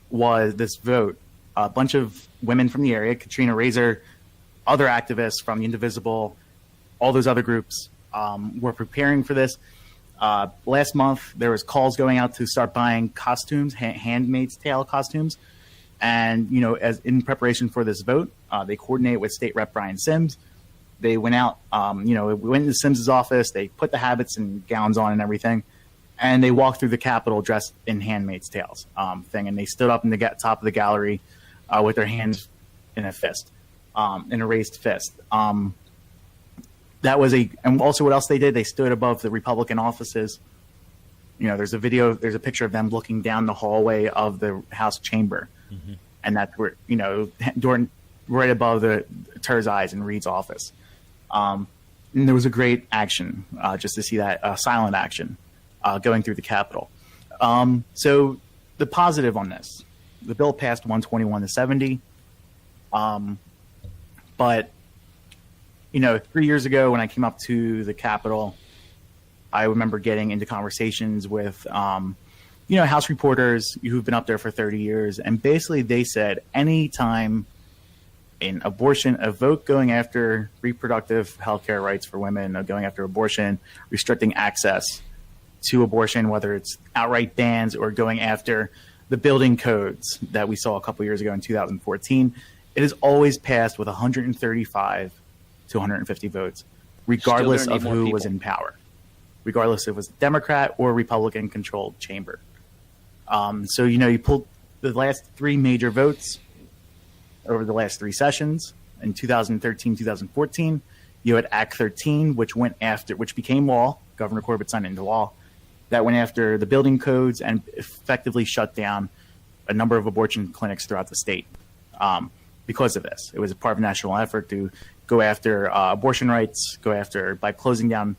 was this vote. A bunch of women from the area, Katrina Razor, other activists from the Indivisible, all those other groups, were preparing for this. Last month, there was calls going out to start buying costumes, Handmaid's Tale costumes. And, as in preparation for this vote, they coordinated with State Rep Brian Sims. They went out, we went into Sims's office. They put the habits and gowns on and everything. And they walked through the Capitol dressed in Handmaid's Tales thing. And they stood up in the top of the gallery with their hands in a fist, in a raised fist. And also what else they did, they stood above the Republican offices. There's a picture of them looking down the hallway of the House chamber. Mm-hmm. And that's where, right above the Terzai's in Reed's office. And there was a great action just to see that silent action going through the Capitol. So the positive on this, the bill passed 121 to 70. But, 3 years ago when I came up to the Capitol, I remember getting into conversations with, House reporters who've been up there for 30 years. And basically they said anytime in abortion, a vote going after reproductive health care rights for women, going after abortion, restricting access to abortion, whether it's outright bans or going after the building codes that we saw a couple years ago in 2014, it is always passed with 135 to 150 votes, regardless of who was in power, regardless if it was a Democrat or Republican-controlled chamber. So, you pulled the last three major votes over the last three sessions. In 2013, 2014, you had Act 13, which became law. Governor Corbett signed it into law. That went after the building codes and effectively shut down a number of abortion clinics throughout the state because of this. It was a part of a national effort to go after abortion rights, by closing down,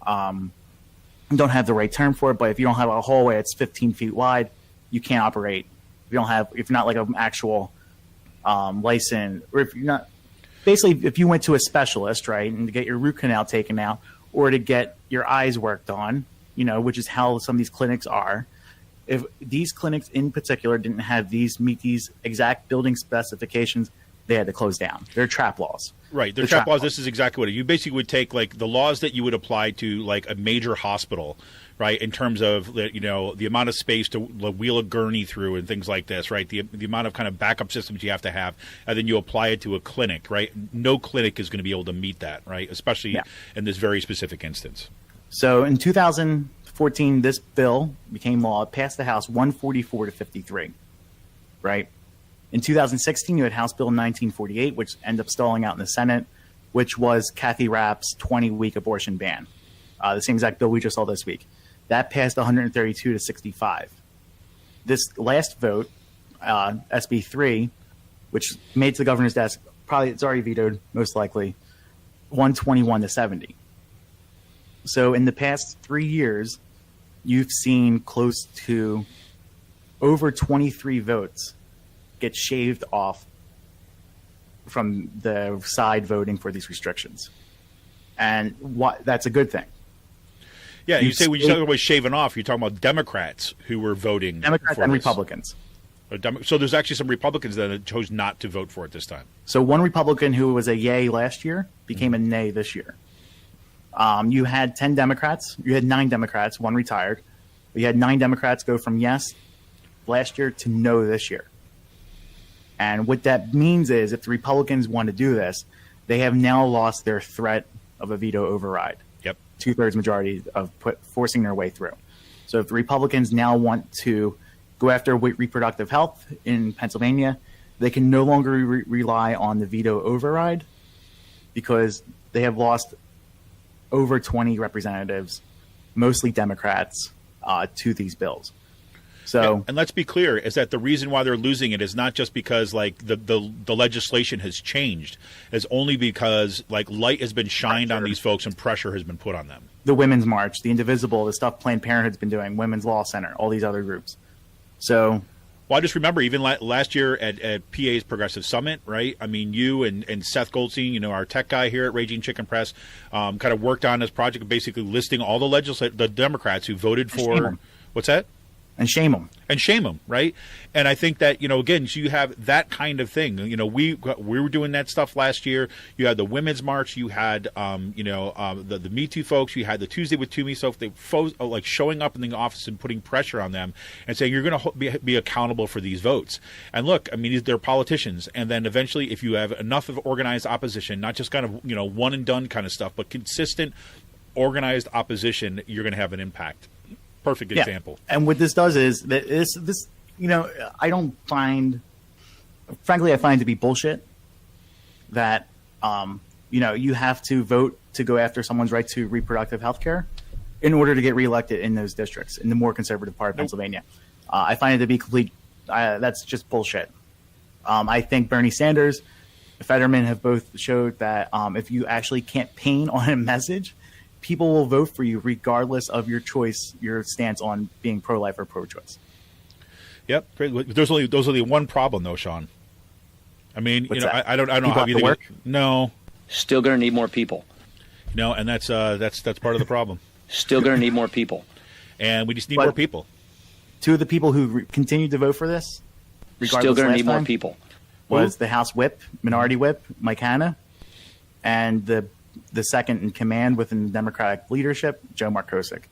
don't have the right term for it, but if you don't have a hallway that's 15 feet wide, you can't operate. If you're not like an actual license, or if you're not, basically if you went to a specialist, right, and to get your root canal taken out or to get your eyes worked on, which is how some of these clinics are. If these clinics in particular didn't meet these exact building specifications, they had to close down. They're trap laws.
Right. They're trap laws. This is exactly what you basically would take, like the laws that you would apply to like a major hospital, right, in terms of the amount of space to wheel a gurney through and things like this, right, the amount of kind of backup systems you have to have, and then you apply it to a clinic, right? No clinic is going to be able to meet that, right, especially in this very specific instance. So
in 2014, this bill became law. It passed the House 144 to 53, right? In 2016, you had House Bill 1948, which ended up stalling out in the Senate, which was Kathy Rapp's 20-week abortion ban, the same exact bill we just saw this week. That passed 132 to 65. This last vote, SB 3, which made to the governor's desk, probably it's already vetoed, most likely, 121 to 70. So in the past 3 years, you've seen close to over 23 votes get shaved off from the side voting for these restrictions. And that's a good thing. Yeah, you say when you talk about shaving off, you're talking about Democrats who were voting. Democrats and Republicans. So there's actually some Republicans that chose not to vote for it this time. So one Republican who was a yay last year became a nay this year. You had 10 Democrats. You had 9 Democrats. One retired. But you had 9 Democrats go from yes last year to no this year. And what that means is if the Republicans want to do this, they have now lost their threat of a veto override. Yep. 2/3 majority of forcing their way through. So if the Republicans now want to go after reproductive health in Pennsylvania, they can no longer rely on the veto override because they have lost over 20 representatives, mostly Democrats, to these bills. So, and let's be clear, is that the reason why they're losing it is not just because like the legislation has changed. It's only because like light has been shined on these folks and pressure has been put on them. The Women's March, the Indivisible, the stuff Planned Parenthood's been doing, Women's Law Center, all these other groups. So, well, I just remember even last year at PA's Progressive Summit, right? I mean, you and Seth Goldstein, our tech guy here at Raging Chicken Press, kind of worked on this project, basically listing all the Democrats who voted for. What's that? And shame them, right? And I think that, again, so you have that kind of thing. We were doing that stuff last year. You had the Women's March. You had, the Me Too folks. You had the Tuesday with Toomey folks. They like showing up in the office and putting pressure on them and saying you're going to be accountable for these votes. And look, I mean, they're politicians. And then eventually, if you have enough of organized opposition, not just kind of, one and done kind of stuff, but consistent organized opposition, you're going to have an impact. Perfect example. And what this does is that this I don't find, frankly, I find it to be bullshit that you have to vote to go after someone's right to reproductive health care in order to get reelected in those districts in the more conservative part of Pennsylvania. I find it to be complete. That's just bullshit. I think Bernie Sanders, Fetterman have both showed that if you actually campaign on a message, people will vote for you regardless of your choice, your stance on being pro-life or pro-choice.
Yep. Great. There's only one problem though, Sean. I mean,
What's
you know,
that?
I don't know
People
how
have
you
to
think.
work?
No,
Still going to need more people.
no, and that's part of the problem.
Still going to need more people.
And we just need
But-
more people.
Two of the people who continued to vote for this, regardless
Still going to
last
need more
time,
people.
was the House Whip, Minority Whip, Mike Hanna, and the second in command within the Democratic leadership, Joe Markosik.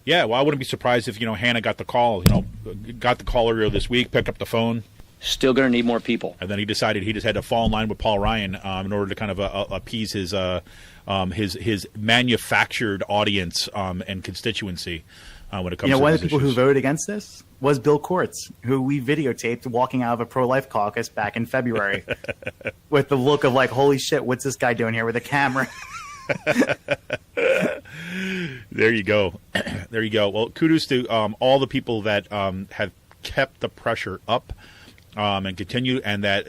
Yeah, well, I wouldn't be surprised if Hannah got the call. Got the call earlier this week, picked up the phone,
Still going to need more people.
and then he decided he just had to fall in line with Paul Ryan in order to kind of appease his manufactured audience and constituency when it comes. to
One of
these
the people who
issues.
voted against this was Bill Kortz, who we videotaped walking out of a pro-life caucus back in February with the look of like, holy shit, what's this guy doing here with a camera?
There you go. There you go. Well, kudos to all the people that have kept the pressure up and continue, and that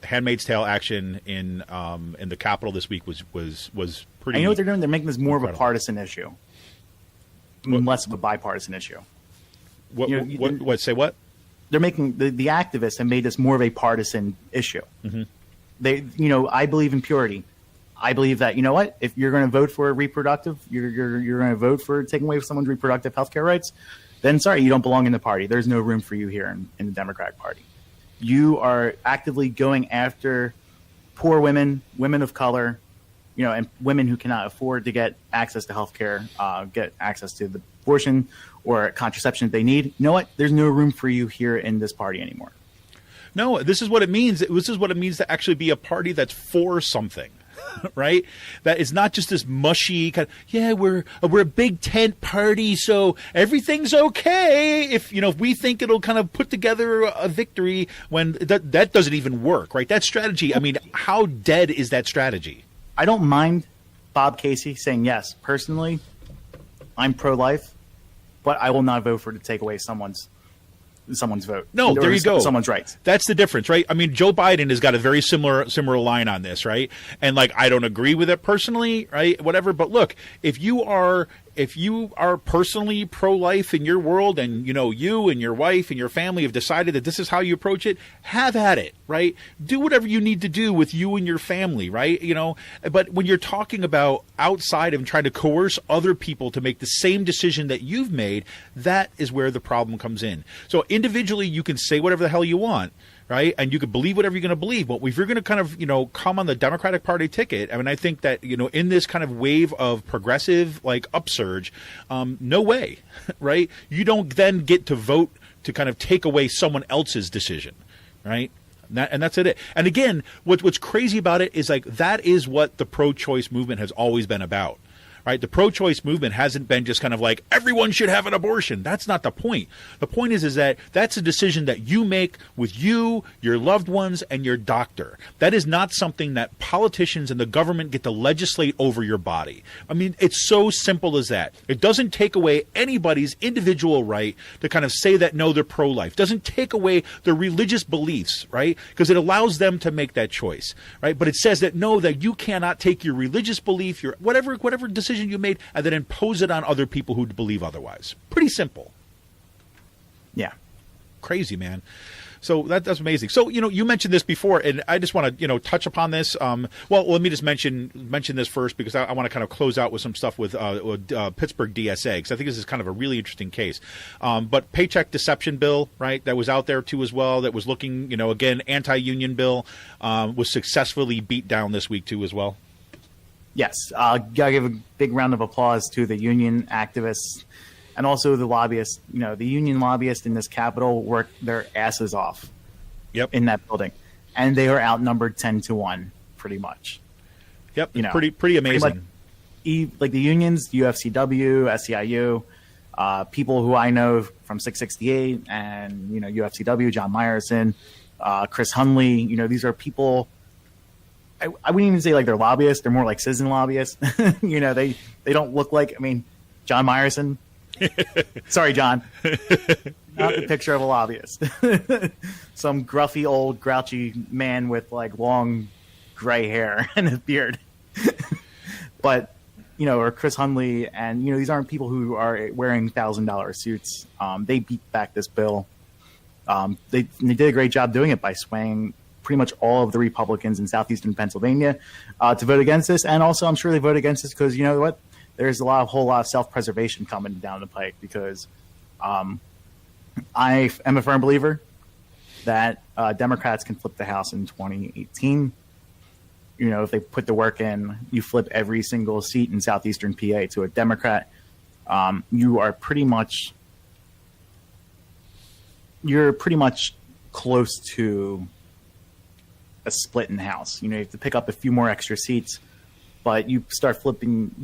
Handmaid's Tale action in the Capitol this week was pretty.
And you know what they're doing? They're making this more of a
Incredible.
partisan issue, less of a bipartisan issue.
What,
you know,
what? Say what?
They're making the activists have made this more of a partisan issue.
Mm-hmm.
They, I believe in purity. I believe that if you're going to vote for reproductive, you're going to vote for taking away someone's reproductive health care rights, then sorry, you don't belong in the party. There's no room for you here in the Democratic Party. You are actively going after poor women, women of color, and women who cannot afford to get access to health care, get access to the abortion or contraception that they need. You know what? There's no room for you here in this party anymore.
No, this is what it means. This is what it means to actually be a party that's for something, right? That is not just this mushy kind of, we're a big tent party, so everything's okay if we think it'll kind of put together a victory when that doesn't even work, right? That strategy, I mean, how dead is that strategy?
I don't mind Bob Casey saying, yes, personally, I'm pro-life, but I will not vote to take away someone's vote.
No, there you go.
Someone's rights.
That's the difference, right? I mean, Joe Biden has got a very similar line on this, right? And I don't agree with it personally, right? Whatever. But look, if you are personally pro-life in your world, and you and your wife and your family have decided that this is how you approach it, have at it, right? Do whatever you need to do with you and your family, right? But when you're talking about outside and trying to coerce other people to make the same decision that you've made, that is where the problem comes in. So individually, you can say whatever the hell you want, right? And you can believe whatever you're going to believe. But if you're going to kind of, come on the Democratic Party ticket, I mean, I think that, in this kind of wave of progressive, upsurge, no way, right? You don't then get to vote to kind of take away someone else's decision, right? And that's it. And again, what's crazy about it is that is what the pro-choice movement has always been about. Right? The pro-choice movement hasn't been just kind of everyone should have an abortion. That's not the point. The point is that that's a decision that you make with you, your loved ones, and your doctor. That is not something that politicians and the government get to legislate over your body. I mean, it's so simple as that. It doesn't take away anybody's individual right to kind of say that, no, they're pro-life. It doesn't take away their religious beliefs, right? Because it allows them to make that choice, right? But it says that, no, that you cannot take your religious belief, your whatever decision you made, and then impose it on other people who believe otherwise. Pretty simple.
Yeah.
Crazy, man. So that's amazing. So, you mentioned this before, and I just want to, touch upon this. Well, let me just mention this first, because I want to kind of close out with some stuff with Pittsburgh DSA, because I think this is kind of a really interesting case. But paycheck deception bill, right, that was out there too as well, that was looking, again, anti-union bill, was successfully beat down this week too as well.
Yes, gotta give a big round of applause to the union activists and also the lobbyists. The union lobbyists in this Capitol worked their asses off.
Yep.
In that building, and they are outnumbered 10-1, pretty much.
Yep. Pretty amazing.
Like the unions, UFCW, SEIU, people who I know from 668 and UFCW, John Meyerson, Chris Hunley. These are people. I wouldn't even say they're lobbyists. They're more like citizen lobbyists. They don't look like, John Meyerson. Sorry, John. Not the picture of a lobbyist. Some gruffy, old, grouchy man with long gray hair and a beard. but or Chris Hundley, and these aren't people who are wearing $1,000 suits. They beat back this bill. They did a great job doing it by swaying pretty much all of the Republicans in southeastern Pennsylvania to vote against this. And also, I'm sure they vote against this because, you know what, there's a whole lot of self-preservation coming down the pike because I am a firm believer that Democrats can flip the House in 2018. If they put the work in, you flip every single seat in southeastern PA to a Democrat. You are pretty much close to a split in the House. You have to pick up a few more extra seats, but you start flipping,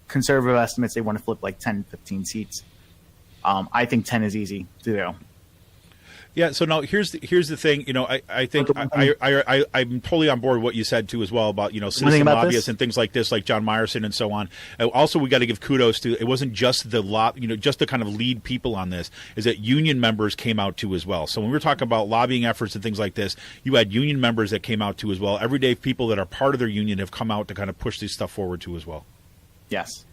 conservative estimates, they want to flip like 10, 15 seats. I think 10 is easy to do.
Yeah. So now here's the thing. I think I'm totally on board with what you said too as well about citizen lobbyists and things like this, like John Meyerson and so on. Also, we got to give kudos to it wasn't just the just the kind of lead people on this, is that union members came out too as well. So when we were talking about lobbying efforts and things like this, you had union members that came out too as well. Everyday people that are part of their union have come out to kind of push this stuff forward too as well.
Yes.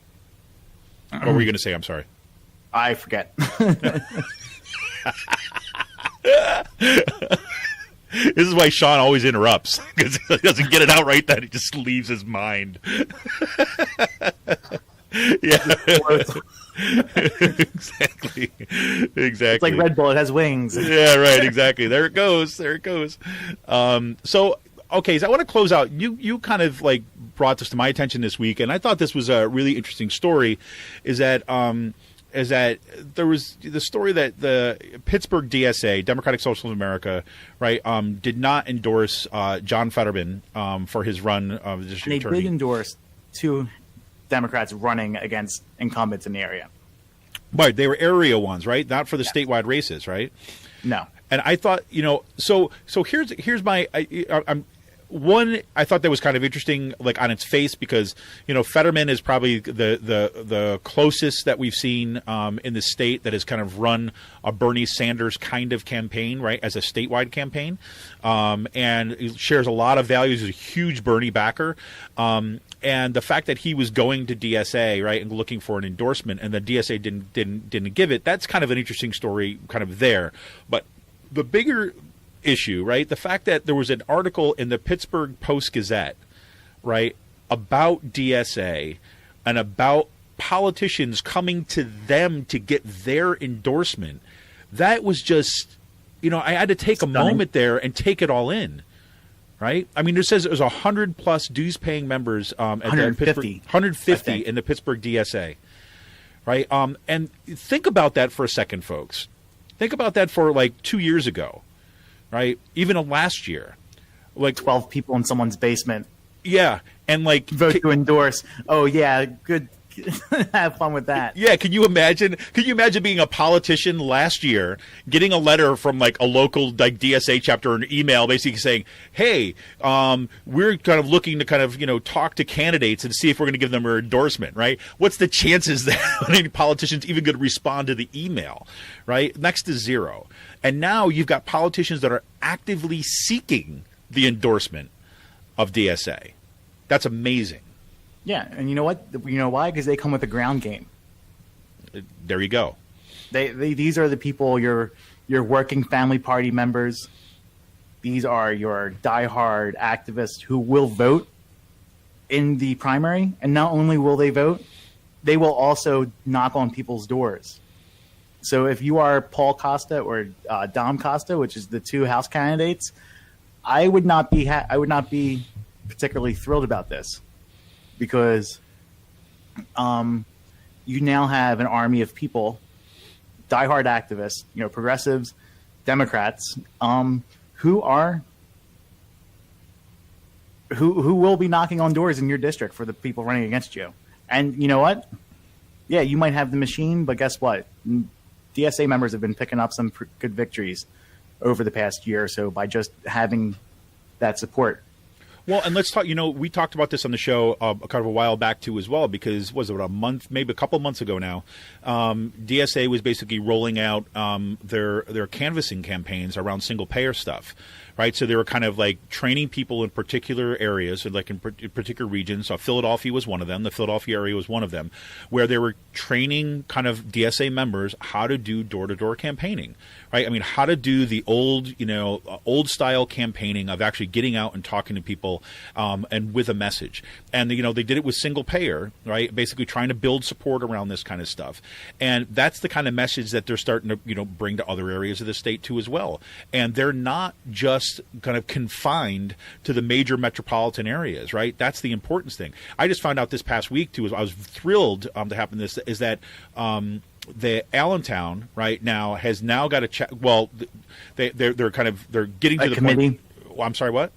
What were you going to say? I'm sorry.
I forget.
This is why Sean always interrupts, because he doesn't get it out right then. He just leaves his mind. Yeah. Exactly.
It's like Red Bull. It has wings.
Yeah, right. Exactly. There it goes. So I want to close out. You kind of like brought this to my attention this week, and I thought this was a really interesting story, is that there was the story that the Pittsburgh DSA, Democratic Socialists of America, right, did not endorse John Fetterman for his run of the district attorney.
They did endorse two Democrats running against incumbents in the area.
Right, they were area ones, right? Not for the statewide races, right?
No.
And I thought, so here's my one, I thought that was kind of interesting, like on its face, because Fetterman is probably the closest that we've seen in the state that has kind of run a Bernie Sanders kind of campaign, right, as a statewide campaign, and he shares a lot of values. He's a huge Bernie backer, and the fact that he was going to DSA, right, and looking for an endorsement, and the DSA didn't give it. That's kind of an interesting story, kind of there, but the bigger issue, right? The fact that there was an article in the Pittsburgh Post-Gazette, right, about DSA and about politicians coming to them to get their endorsement. That was just, I had to take a moment there and take it all in, right? I mean, it says it was 100 plus dues-paying members at 150 in the Pittsburgh DSA, right? And think about that for a second, folks. Think about that for like 2 years ago. Right, even last year, like
12 people in someone's basement.
Yeah, and like
vote to endorse. Oh yeah, good. Have fun with that.
Yeah, can you imagine? Could you imagine being a politician last year, getting a letter from like a local like DSA chapter or an email, basically saying, "Hey, we're kind of looking to kind of talk to candidates and see if we're going to give them an endorsement." Right? What's the chances that any politician's even going to respond to the email? Right? Next to zero. And now you've got politicians that are actively seeking the endorsement of DSA. That's amazing.
Yeah, and you know what? You know why? Because they come with a ground game.
There you go.
These are the people, your working family party members. These are your diehard activists who will vote in the primary. And not only will they vote, they will also knock on people's doors. So if you are Paul Costa or Dom Costa, which is the two House candidates, I would not be particularly thrilled about this, because you now have an army of people, diehard activists, progressives, Democrats, who will be knocking on doors in your district for the people running against you. And you know what? Yeah, you might have the machine, but guess what? DSA members have been picking up some good victories over the past year or so by just having that support.
Well, and let's talk, we talked about this on the show kind of a while back too as well, because was it a month, maybe a couple of months ago now, DSA was basically rolling out their canvassing campaigns around single payer stuff, right? So they were kind of like training people in particular areas, like in particular regions. Philadelphia was one of them. The Philadelphia area was one of them, where they were training kind of DSA members how to do door-to-door campaigning, right? I mean, how to do the old, old style campaigning of actually getting out and talking to people, and with a message. And, they did it with single payer, right? Basically trying to build support around this kind of stuff. And that's the kind of message that they're starting to, bring to other areas of the state too as well. And they're not just kind of confined to the major metropolitan areas, right? That's the important thing. I just found out this past week too, I was thrilled to happen this, is that the Allentown right now has now got a check. Well, they're getting to the
committee.
point. Well, I'm sorry, what?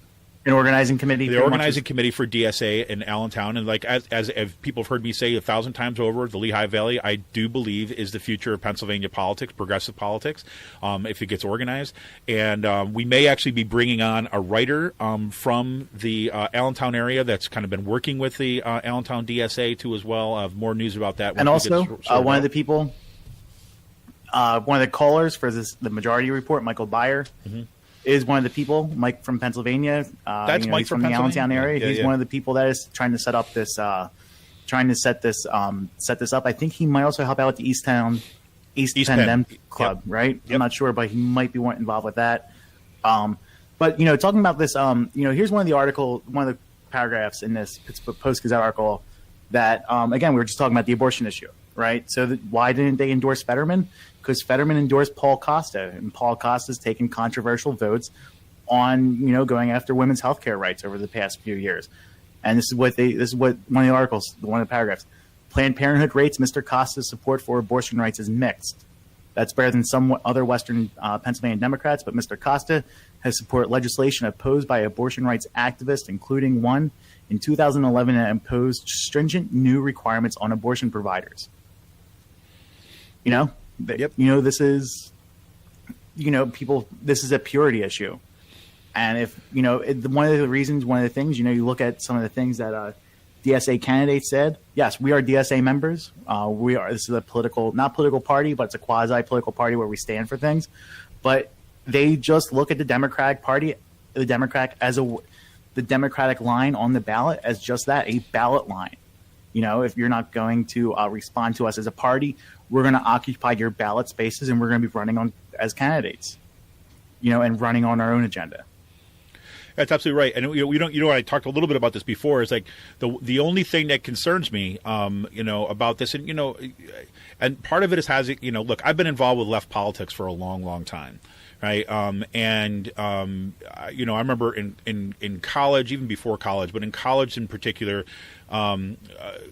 An organizing committee.
The organizing committee for DSA in Allentown, and like as people have heard me say 1,000 times over, the Lehigh Valley, I do believe is the future of Pennsylvania politics, progressive politics, if it gets organized. And we may actually be bringing on a writer from the Allentown area that's kind of been working with the Allentown DSA too as well. I have more news about that.
And also, one of the people, one of the callers for the Majority Report, Michael Byer. Mm-hmm. Is one of the people, Mike from Pennsylvania.
That's Mike
from the Allentown area. He's one of the people that is trying to set up this, set this up. I think he might also help out with the East Penn Dem Club, right? Yep. I'm not sure, but he might be involved with that. But talking about this, here's one of the paragraphs in this Post-Gazette article that, again, we were just talking about the abortion issue, right? So why didn't they endorse Fetterman? Because Fetterman endorsed Paul Costa, and Paul Costa's taken controversial votes on, going after women's health care rights over the past few years. And this is what one of the articles, one of the paragraphs, Planned Parenthood rates Mr. Costa's support for abortion rights is mixed. That's better than some other Western Pennsylvania Democrats, but Mr. Costa has supported legislation opposed by abortion rights activists, including one in 2011 that imposed stringent new requirements on abortion providers.
Yep.
This is, this is a purity issue. And if, one of the things, you look at some of the things that DSA candidates said, yes, we are DSA members. This is not political party, but it's a quasi-political party where we stand for things. But they just look at the Democratic Party, the Democratic line on the ballot as just that, a ballot line. If you're not going to respond to us as a party, we're going to occupy your ballot spaces, and we're going to be running as candidates, and running on our own agenda.
That's absolutely right. And I talked a little bit about this before. Is like the only thing that concerns me, about this, and part of it is look, I've been involved with left politics for a long, long time. Right. I remember in college, even before college, but in college in particular,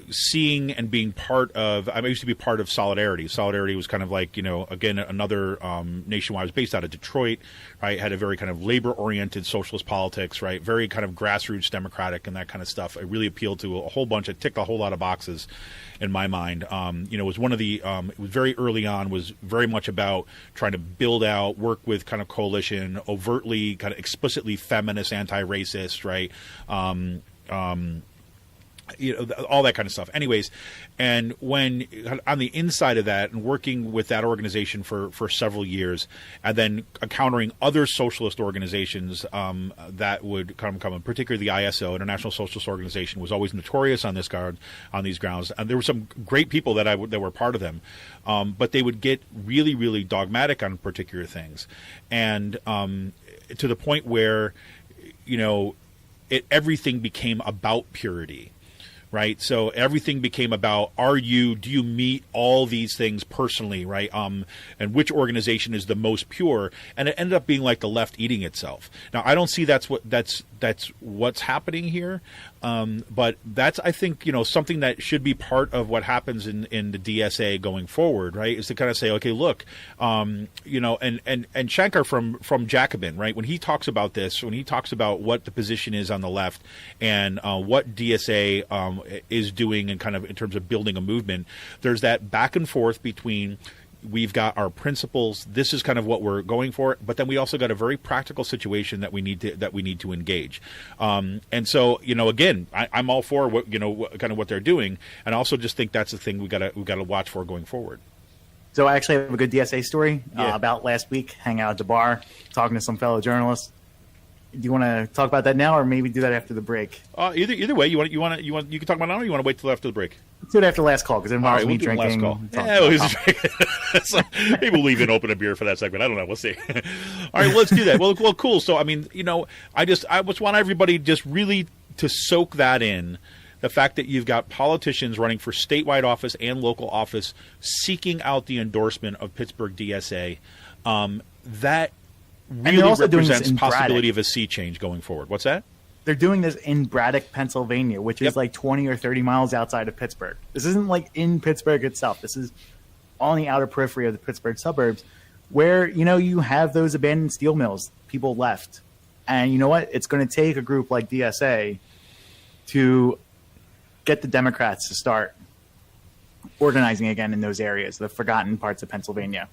seeing and being part of, I used to be part of Solidarity. Solidarity was kind of like, again, another nationwide. I was based out of Detroit, right? Had a very kind of labor-oriented socialist politics, right? Very kind of grassroots democratic and that kind of stuff. It really appealed to a whole bunch. It ticked a whole lot of boxes in my mind. It was one of the, it was very early on, was very much about trying to build out, work with kind of coalition, overtly, kind of explicitly feminist, anti-racist, right? All that kind of stuff. Anyways, and when on the inside of that and working with that organization for several years, and then encountering other socialist organizations that would come, particularly the ISO, International Socialist Organization, was always notorious on these grounds. And there were some great people that were part of them, but they would get really, really dogmatic on particular things, and to the point where, everything became about purity. Right. So everything became about, do you meet all these things personally? Right. And which organization is the most pure? And it ended up being like the left eating itself. Now, I don't see that's what's happening here. But that's, I think, something that should be part of what happens in the DSA going forward, right, is to kind of say, okay, look, and Shankar from Jacobin, right, when he talks about this, when he talks about what the position is on the left and what DSA is doing and kind of in terms of building a movement, there's that back and forth between, we've got our principles. This is kind of what we're going for, but then we also got a very practical situation that we need to engage. And so, again, I'm all for what kind of what they're doing, and I also just think that's the thing we got to watch for going forward.
So I actually have a good DSA story about last week. Hang out at the bar, talking to some fellow journalists. Do you want to talk about that now, or maybe do that after the break?
Either way, you can talk about it now, or you want to wait till after the break?
Let's do it after the last call because it involves me drinking.
So maybe we'll leave and open a beer for that segment. I don't know. We'll see. All right, let's do that. Well, cool. So, I mean, I just want everybody just really to soak that in. The fact that you've got politicians running for statewide office and local office seeking out the endorsement of Pittsburgh DSA, that really represents possibility of a sea change going forward. What's that?
They're doing this in Braddock, Pennsylvania, which is like 20 or 30 miles outside of Pittsburgh. This isn't like in Pittsburgh itself. This is on the outer periphery of the Pittsburgh suburbs where, you have those abandoned steel mills, people left. And you know what? It's going to take a group like DSA to get the Democrats to start organizing again in those areas, the forgotten parts of Pennsylvania.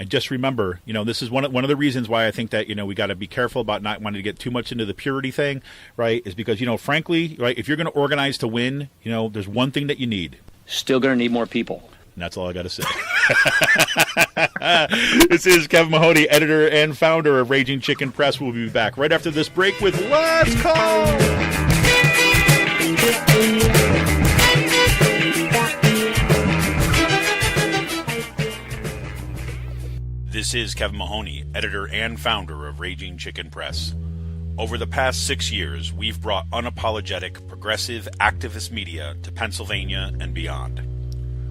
And just remember, this is one of the reasons why I think that, we got to be careful about not wanting to get too much into the purity thing, right? Is because, frankly, right, if you're going to organize to win, there's one thing that you need.
Still going to need more people.
And that's all I got to say. This is Kevin Mahoney, editor and founder of Raging Chicken Press. We'll be back right after this break with Last Call. This is Kevin Mahoney, editor and founder of Raging Chicken Press. Over the past 6 years, we've brought unapologetic, progressive, activist media to Pennsylvania and beyond.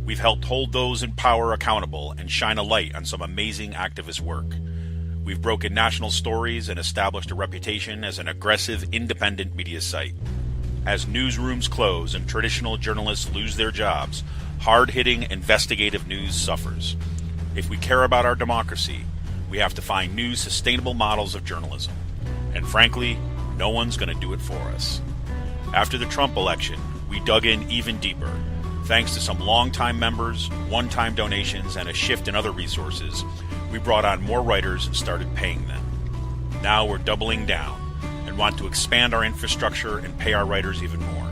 We've helped hold those in power accountable and shine a light on some amazing activist work. We've broken national stories and established a reputation as an aggressive, independent media site. As newsrooms close and traditional journalists lose their jobs, hard-hitting investigative news suffers. If we care about our democracy, we have to find new sustainable models of journalism. And frankly, no one's going to do it for us. After the Trump election, we dug in even deeper. Thanks to some longtime members, one-time donations, and a shift in other resources, we brought on more writers and started paying them. Now we're doubling down and want to expand our infrastructure and pay our writers even more.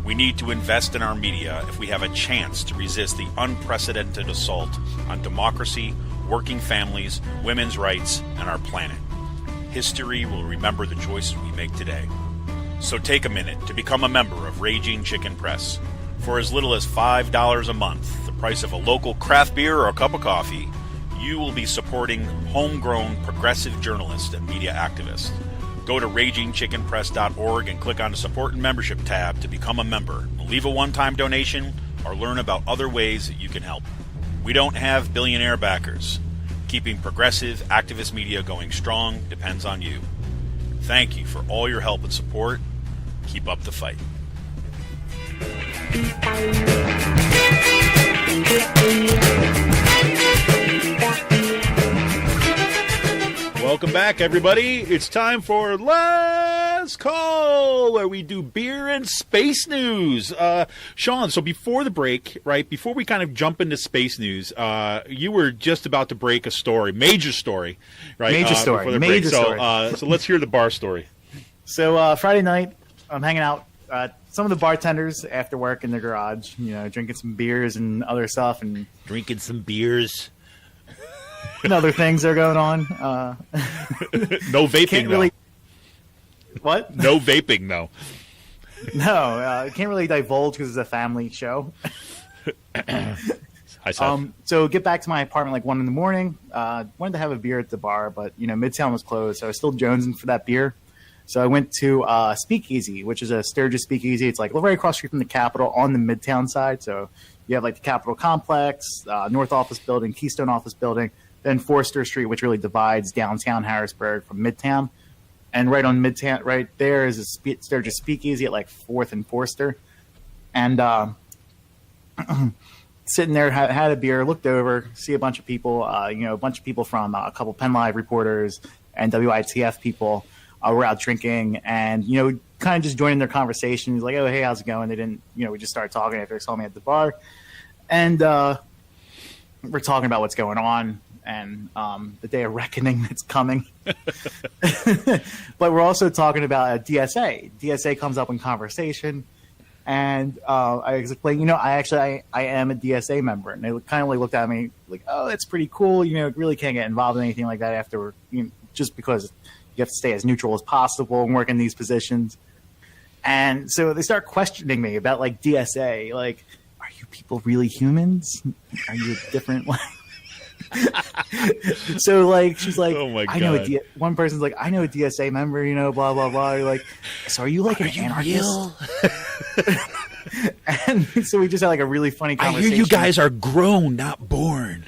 We need to invest in our media if we have a chance to resist the unprecedented assault on democracy, working families, women's rights, and our planet. History will remember the choices we make today. So take a minute to become a member of Raging Chicken Press. For as little as $5 a month, the price of a local craft beer or a cup of coffee, you will be supporting homegrown progressive journalists and media activists. Go to RagingChickenPress.org and click on the Support and Membership tab to become a member. Leave a one-time donation or learn about other ways that you can help. We don't have billionaire backers. Keeping progressive activist media going strong depends on you. Thank you for all your help and support. Keep up the fight. Welcome back, everybody. It's time for Last Call, where we do beer and space news. Sean, so before the break, right, before we kind of jump into space news, you were just about to break a story, major story, right?
Major story.
So let's hear the bar story.
So Friday night, I'm hanging out. Some of the bartenders after work in the garage, drinking some beers and other stuff. And
drinking some beers.
And other things are going on.
No vaping, though.
What?
No vaping, though.
No, can't really divulge because it's a family show.
Hi, Seth.
So get back to my apartment like 1 a.m. Wanted to have a beer at the bar, but Midtown was closed, so I was still jonesing for that beer. So I went to Speakeasy, which is a Sturgis Speakeasy. It's like right across the street from the Capitol on the Midtown side. So you have like the Capitol Complex, North Office Building, Keystone Office Building, then Forster Street, which really divides downtown Harrisburg from Midtown. And right on Midtown, right there is a Sturgis Speakeasy at like 4th and Forster. And sitting there, had a beer, looked over, see a bunch of people, a bunch of people from a couple Penn Live reporters and WITF people were out drinking and, kind of just joining their conversation. He's like, oh, hey, how's it going? They didn't, we just started talking after they saw me at the bar. And we're talking about what's going on and the day of reckoning that's coming. But we're also talking about DSA. DSA comes up in conversation. And I explained, I am a DSA member. And they kind of looked at me like, oh, that's pretty cool. Really can't get involved in anything like that after, just because, you have to stay as neutral as possible and work in these positions. And so they start questioning me about like DSA, like, are you people really humans? Are you different? So like she's like,
oh my God.
I know one person's like, I know a DSA member, you know, blah blah blah. You're like, so are you like an anarchist? And so we just had like a really funny conversation.
I hear you guys are grown, not born.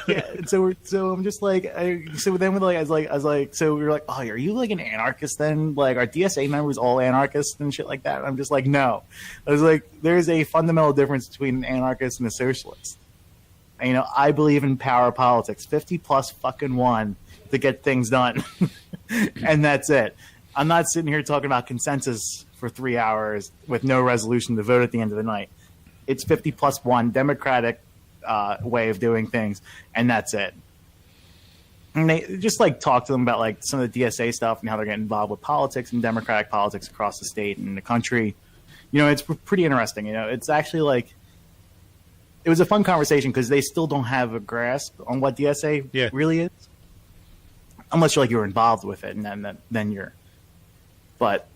Yeah, so I'm just like, so then with like I was like, so we were like, oh, are you like an anarchist then? Like, are DSA members all anarchists and shit like that? And I'm just like, no. I was like, there's a fundamental difference between an anarchist and a socialist. And, you know, I believe in power politics, 50 plus fucking 1 to get things done, and that's it. I'm not sitting here talking about consensus for 3 hours with no resolution to vote at the end of the night. It's 50 plus 1 democratic way of doing things, and that's it. And they just like talk to them about like some of the DSA stuff and how they're getting involved with politics and democratic politics across the state and the country. You know, it's pretty interesting. You know, it's actually like it was a fun conversation because they still don't have a grasp on what DSA really is, unless you're like you're involved with it, and then you're. But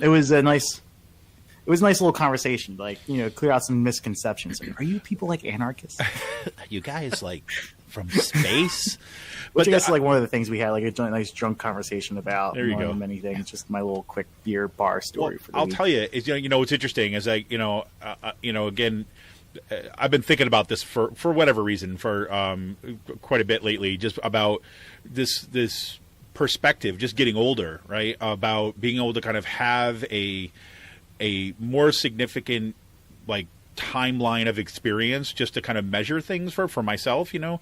it was a nice. It was a nice little conversation, like, you know, clear out some misconceptions. Like, are you people like anarchists?
You guys like from space?
Which I guess is like one of the things we had, like a nice drunk conversation about.
There you go.
Many things. Just my little quick beer bar story. For the
I'll
week.
tell you, you know, what's interesting is again, I've been thinking about this for whatever reason for quite a bit lately, just about this perspective, just getting older, right? About being able to kind of have a more significant like timeline of experience just to kind of measure things for myself, you know.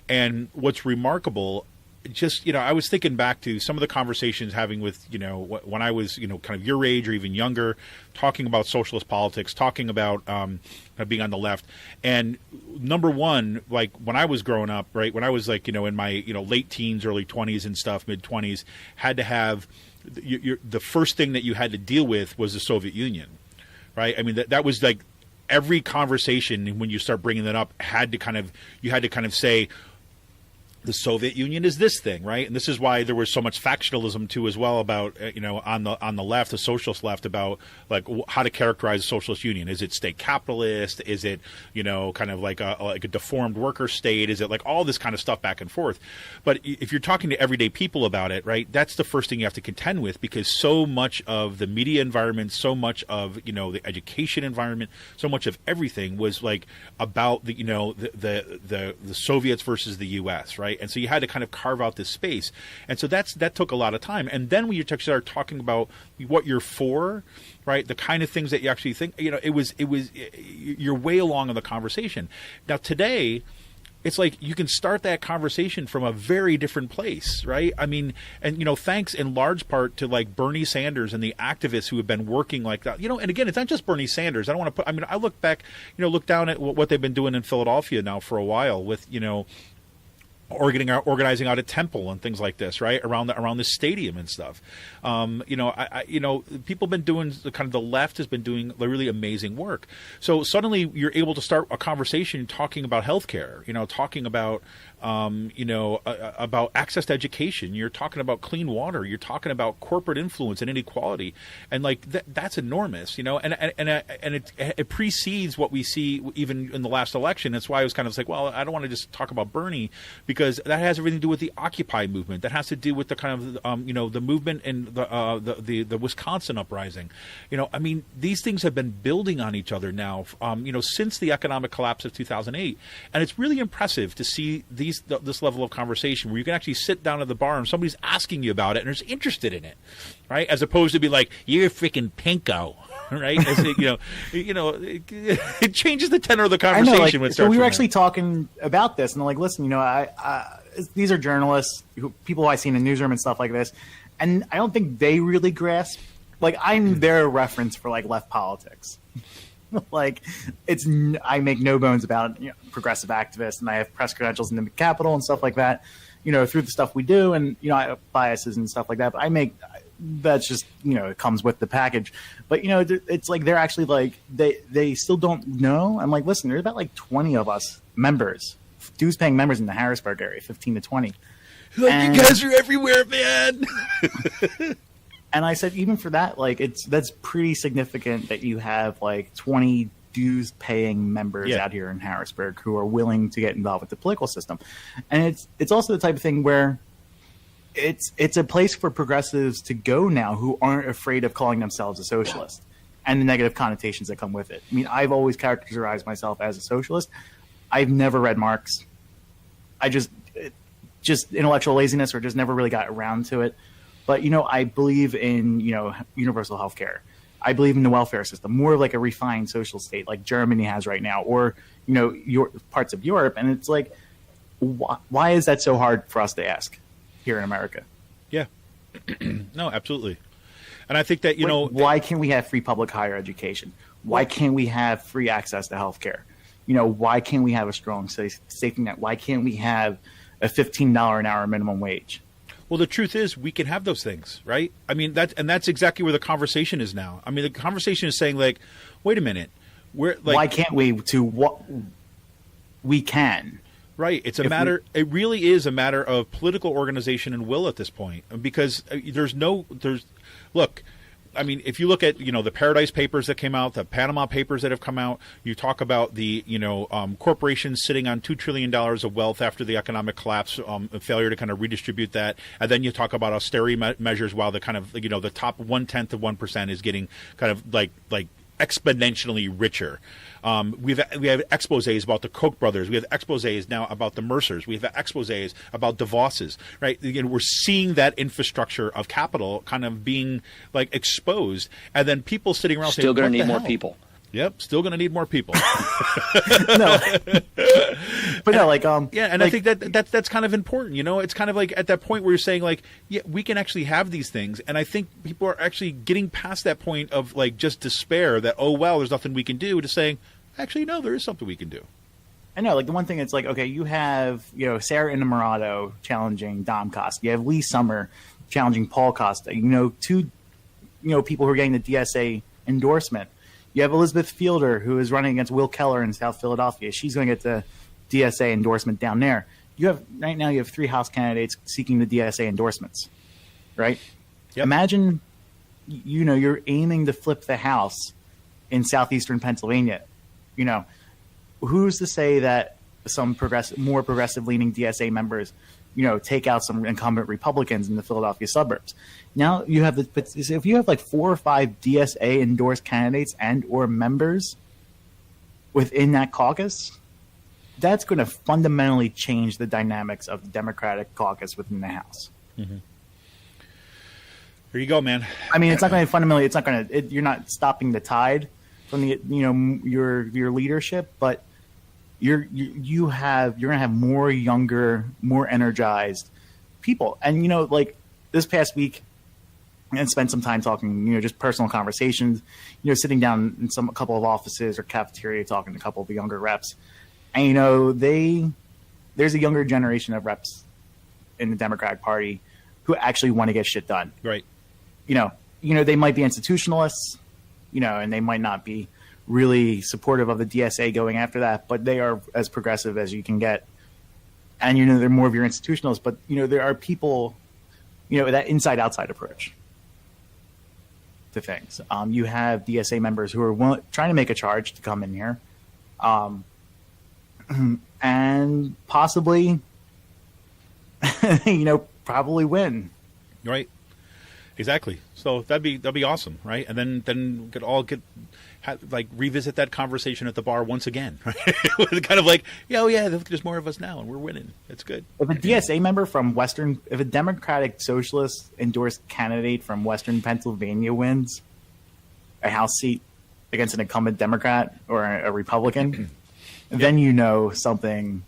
And what's remarkable, just, you know, I was thinking back to some of the conversations having with, you know, when I was, you know, kind of your age or even younger, talking about socialist politics, talking about being on the left. And number one, like when I was growing up, right, when I was like, you know, in my, you know, late teens, early 20s and stuff, mid 20s, had to have the first thing that you had to deal with was the Soviet Union, right? I mean, that was like every conversation when you start bringing that up you had to kind of say, the Soviet Union is this thing, right? And this is why there was so much factionalism too, as well, about you know, on the left, the socialist left, about like how to characterize a socialist union. Is it state capitalist? Is it, you know, kind of like a deformed worker state? Is it like all this kind of stuff back and forth? But if you're talking to everyday people about it, right, that's the first thing you have to contend with, because so much of the media environment, so much of, you know, the education environment, so much of everything was like about the, you know, the Soviets versus the U.S., right? And so you had to kind of carve out this space. And so that took a lot of time. And then when you start talking about what you're for, right, the kind of things that you actually think, you know, you're way along in the conversation. Now today, it's like you can start that conversation from a very different place, right? I mean, and, you know, thanks in large part to like Bernie Sanders and the activists who have been working like that, you know. And again, it's not just Bernie Sanders. I don't want to I mean, I look back, you know, look down at what they've been doing in Philadelphia now for a while with, you know, organizing out a temple and things like this, right, around the stadium and stuff. You know, you know, people have been doing the left has been doing really amazing work. So suddenly you're able to start a conversation talking about healthcare, you know, talking about you know, about access to education. You're talking about clean water. You're talking about corporate influence and inequality, and like that's enormous, you know. And it precedes what we see even in the last election. That's why I was kind of like, well, I don't want to just talk about Bernie, because that has everything to do with the Occupy movement. That has to do with the kind of you know, the movement in the Wisconsin uprising. You know, I mean, these things have been building on each other now, you know, since the economic collapse of 2008, and it's really impressive to see this level of conversation where you can actually sit down at the bar and somebody's asking you about it and is interested in it, right? As opposed to be like, you're freaking pinko, right? As it, you know, it changes the tenor of the conversation.
I know, like, so we were actually talking about this, and I'm like, listen, you know, these are journalists, people I've seen in the newsroom and stuff like this, and I don't think they really grasp. Like, I'm their reference for like left politics. Like, I make no bones about it, you know, progressive activist, and I have press credentials in the Capitol and stuff like that, you know, through the stuff we do, and, you know, I have biases and stuff like that, but that's just, you know, it comes with the package. But, you know, it's like they're actually like, they still don't know. I'm like, listen, there's about like 20 of us members dues-paying members in the Harrisburg area, 15 to 20.
Like, you guys are everywhere, man.
And I said, even for that, like, that's pretty significant that you have like 20 dues-paying members out here in Harrisburg who are willing to get involved with the political system. And it's also the type of thing where it's a place for progressives to go now who aren't afraid of calling themselves a socialist and the negative connotations that come with it. I mean, I've always characterized myself as a socialist. I've never read Marx. I just intellectual laziness, or just never really got around to it. But, I believe in, universal health care. I believe in the welfare system, more of like a refined social state like Germany has right now, or, your parts of Europe. And it's like, why is that so hard for us to ask here in America?
Yeah. No, absolutely. And I think that,
why can't we have free public higher education? Why can't we have free access to health care? Why can't we have a strong safety net? Why can't we have a $15 an hour minimum wage?
Well, the truth is we can have those things, right? I mean, that's exactly where the conversation is now. I mean, the conversation is saying, like, wait a minute, why
can't we? What we can.
Right. It's a matter. It really is a matter of political organization and will at this point, because look. I mean, if you look at, the Paradise Papers that came out, the Panama Papers that have come out, you talk about the, corporations sitting on $2 trillion of wealth after the economic collapse, failure to kind of redistribute that. And then you talk about austerity measures while the kind of, the top 1/10 of 1% is getting kind of like exponentially richer. We have exposés about the Koch brothers. We have exposés now about the Mercers. We have exposés about DeVos's, right? Again, we're seeing that infrastructure of capital kind of being like exposed, and then people sitting around
still going to need more
hell?
people.
Yep, still going to need more people.
No, but no, like
yeah, and I think that's kind of important. It's kind of like at that point where you're saying like, yeah, we can actually have these things, and I think people are actually getting past that point of like just despair that, oh well, there's nothing we can do, to saying, actually no, there is something we can do.
I know, like the one thing it's like, okay, you have Sarah Innamorato challenging Dom Costa, you have Lee Summer challenging Paul Costa, two people who are getting the DSA endorsement. You have Elizabeth Fielder, who is running against Will Keller in South Philadelphia. She's going to get the DSA endorsement down there. Right now you have 3 House candidates seeking the DSA endorsements, right? Yep. Imagine, you're aiming to flip the House in southeastern Pennsylvania. Who's to say that some more progressive-leaning DSA members, take out some incumbent Republicans in the Philadelphia suburbs? Now you have if you have like 4 or 5 DSA endorsed candidates and or members within that caucus, that's going to fundamentally change the dynamics of the Democratic caucus within the House.
Mm-hmm. There you go, man.
I mean, it's not going to fundamentally. It's not going to. You're not stopping the tide from the your leadership, but you're going to have more younger, more energized people. And like this past week, and spent some time talking, just personal conversations, sitting down in a couple of offices or cafeteria talking to a couple of the younger reps. And, there's a younger generation of reps in the Democratic Party who actually want to get shit done.
Right.
They might be institutionalists, and they might not be really supportive of the DSA going after that, but they are as progressive as you can get. And, they're more of your institutionalists, but, there are people, that inside-outside approach to things. You have DSA members who are trying to make a charge to come in here, and possibly, probably win.
Right. Exactly. So that'd be awesome, right? And then we could all revisit that conversation at the bar once again, right? Kind of like, there's more of us now, and we're winning. It's good.
If a DSA member if a Democratic Socialist endorsed candidate from Western Pennsylvania wins a House seat against an incumbent Democrat or a Republican, then something.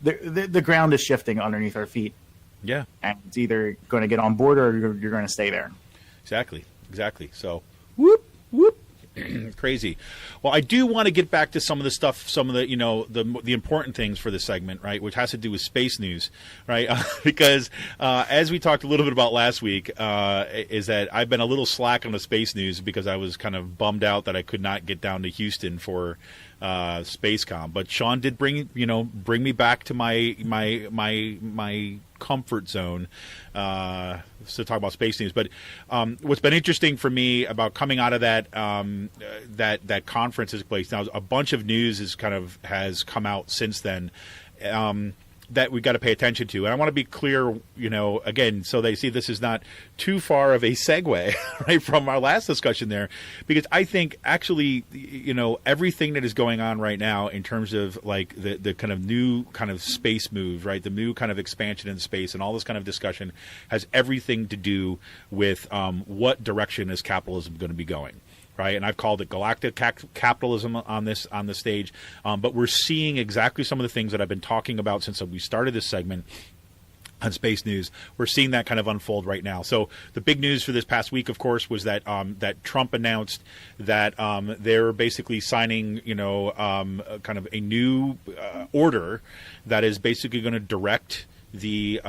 The ground is shifting underneath our feet.
Yeah.
And it's either going to get on board or you're going to stay there.
Exactly. So, whoop, whoop. Crazy. Well, I do want to get back to some of the stuff, some of the, the important things for this segment, right, which has to do with space news, right? Because as we talked a little bit about last week, is that I've been a little slack on the space news because I was kind of bummed out that I could not get down to Houston for SpaceCom. But Sean did bring me back to my comfort zone to talk about space news. But what's been interesting for me about coming out of that that conference is place now, a bunch of news has come out since then that we've got to pay attention to. And I want to be clear, again, so they see this is not too far of a segue, right, from our last discussion there, because I think actually, everything that is going on right now in terms of like the kind of new kind of space moves, right, the new kind of expansion in space and all this kind of discussion has everything to do with what direction is capitalism going to be going. Right, and I've called it galactic capitalism on this stage, but we're seeing exactly some of the things that I've been talking about since we started this segment on Space News. We're seeing that kind of unfold right now. So the big news for this past week, of course, was that that Trump announced that they're basically signing, kind of a new order that is basically going to direct the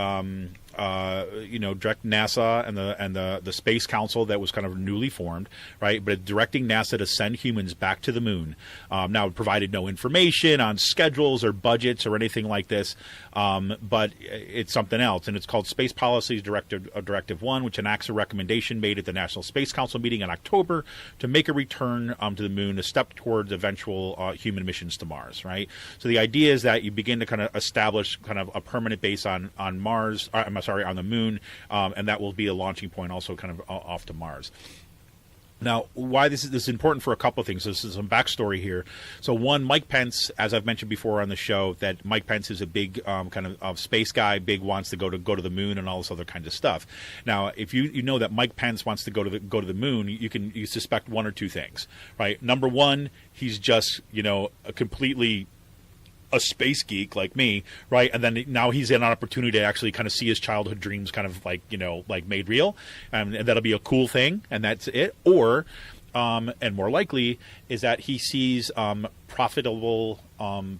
direct NASA and the Space Council that was kind of newly formed, right? But directing NASA to send humans back to the moon. Now, it provided no information on schedules or budgets or anything like this, but it's something else, and it's called Space Policies Directive 1, which enacts a recommendation made at the National Space Council meeting in October to make a return to the moon, a step towards eventual human missions to Mars, right? So the idea is that you begin to kind of establish kind of a permanent base on Mars, on the moon, and that will be a launching point also kind of off to Mars. Now, why this is important for a couple of things. This is some backstory here. So one, Mike Pence, as I've mentioned before on the show, that Mike Pence is a big kind of space guy, wants to go to the moon and all this other kinds of stuff. Now, if you know that Mike Pence wants to go to the moon, you suspect one or two things, right? Number one, he's just a completely a space geek like me, right? And then now he's in an opportunity to actually kind of see his childhood dreams kind of like made real, and that'll be a cool thing, and that's it. Or and more likely is that he sees profitable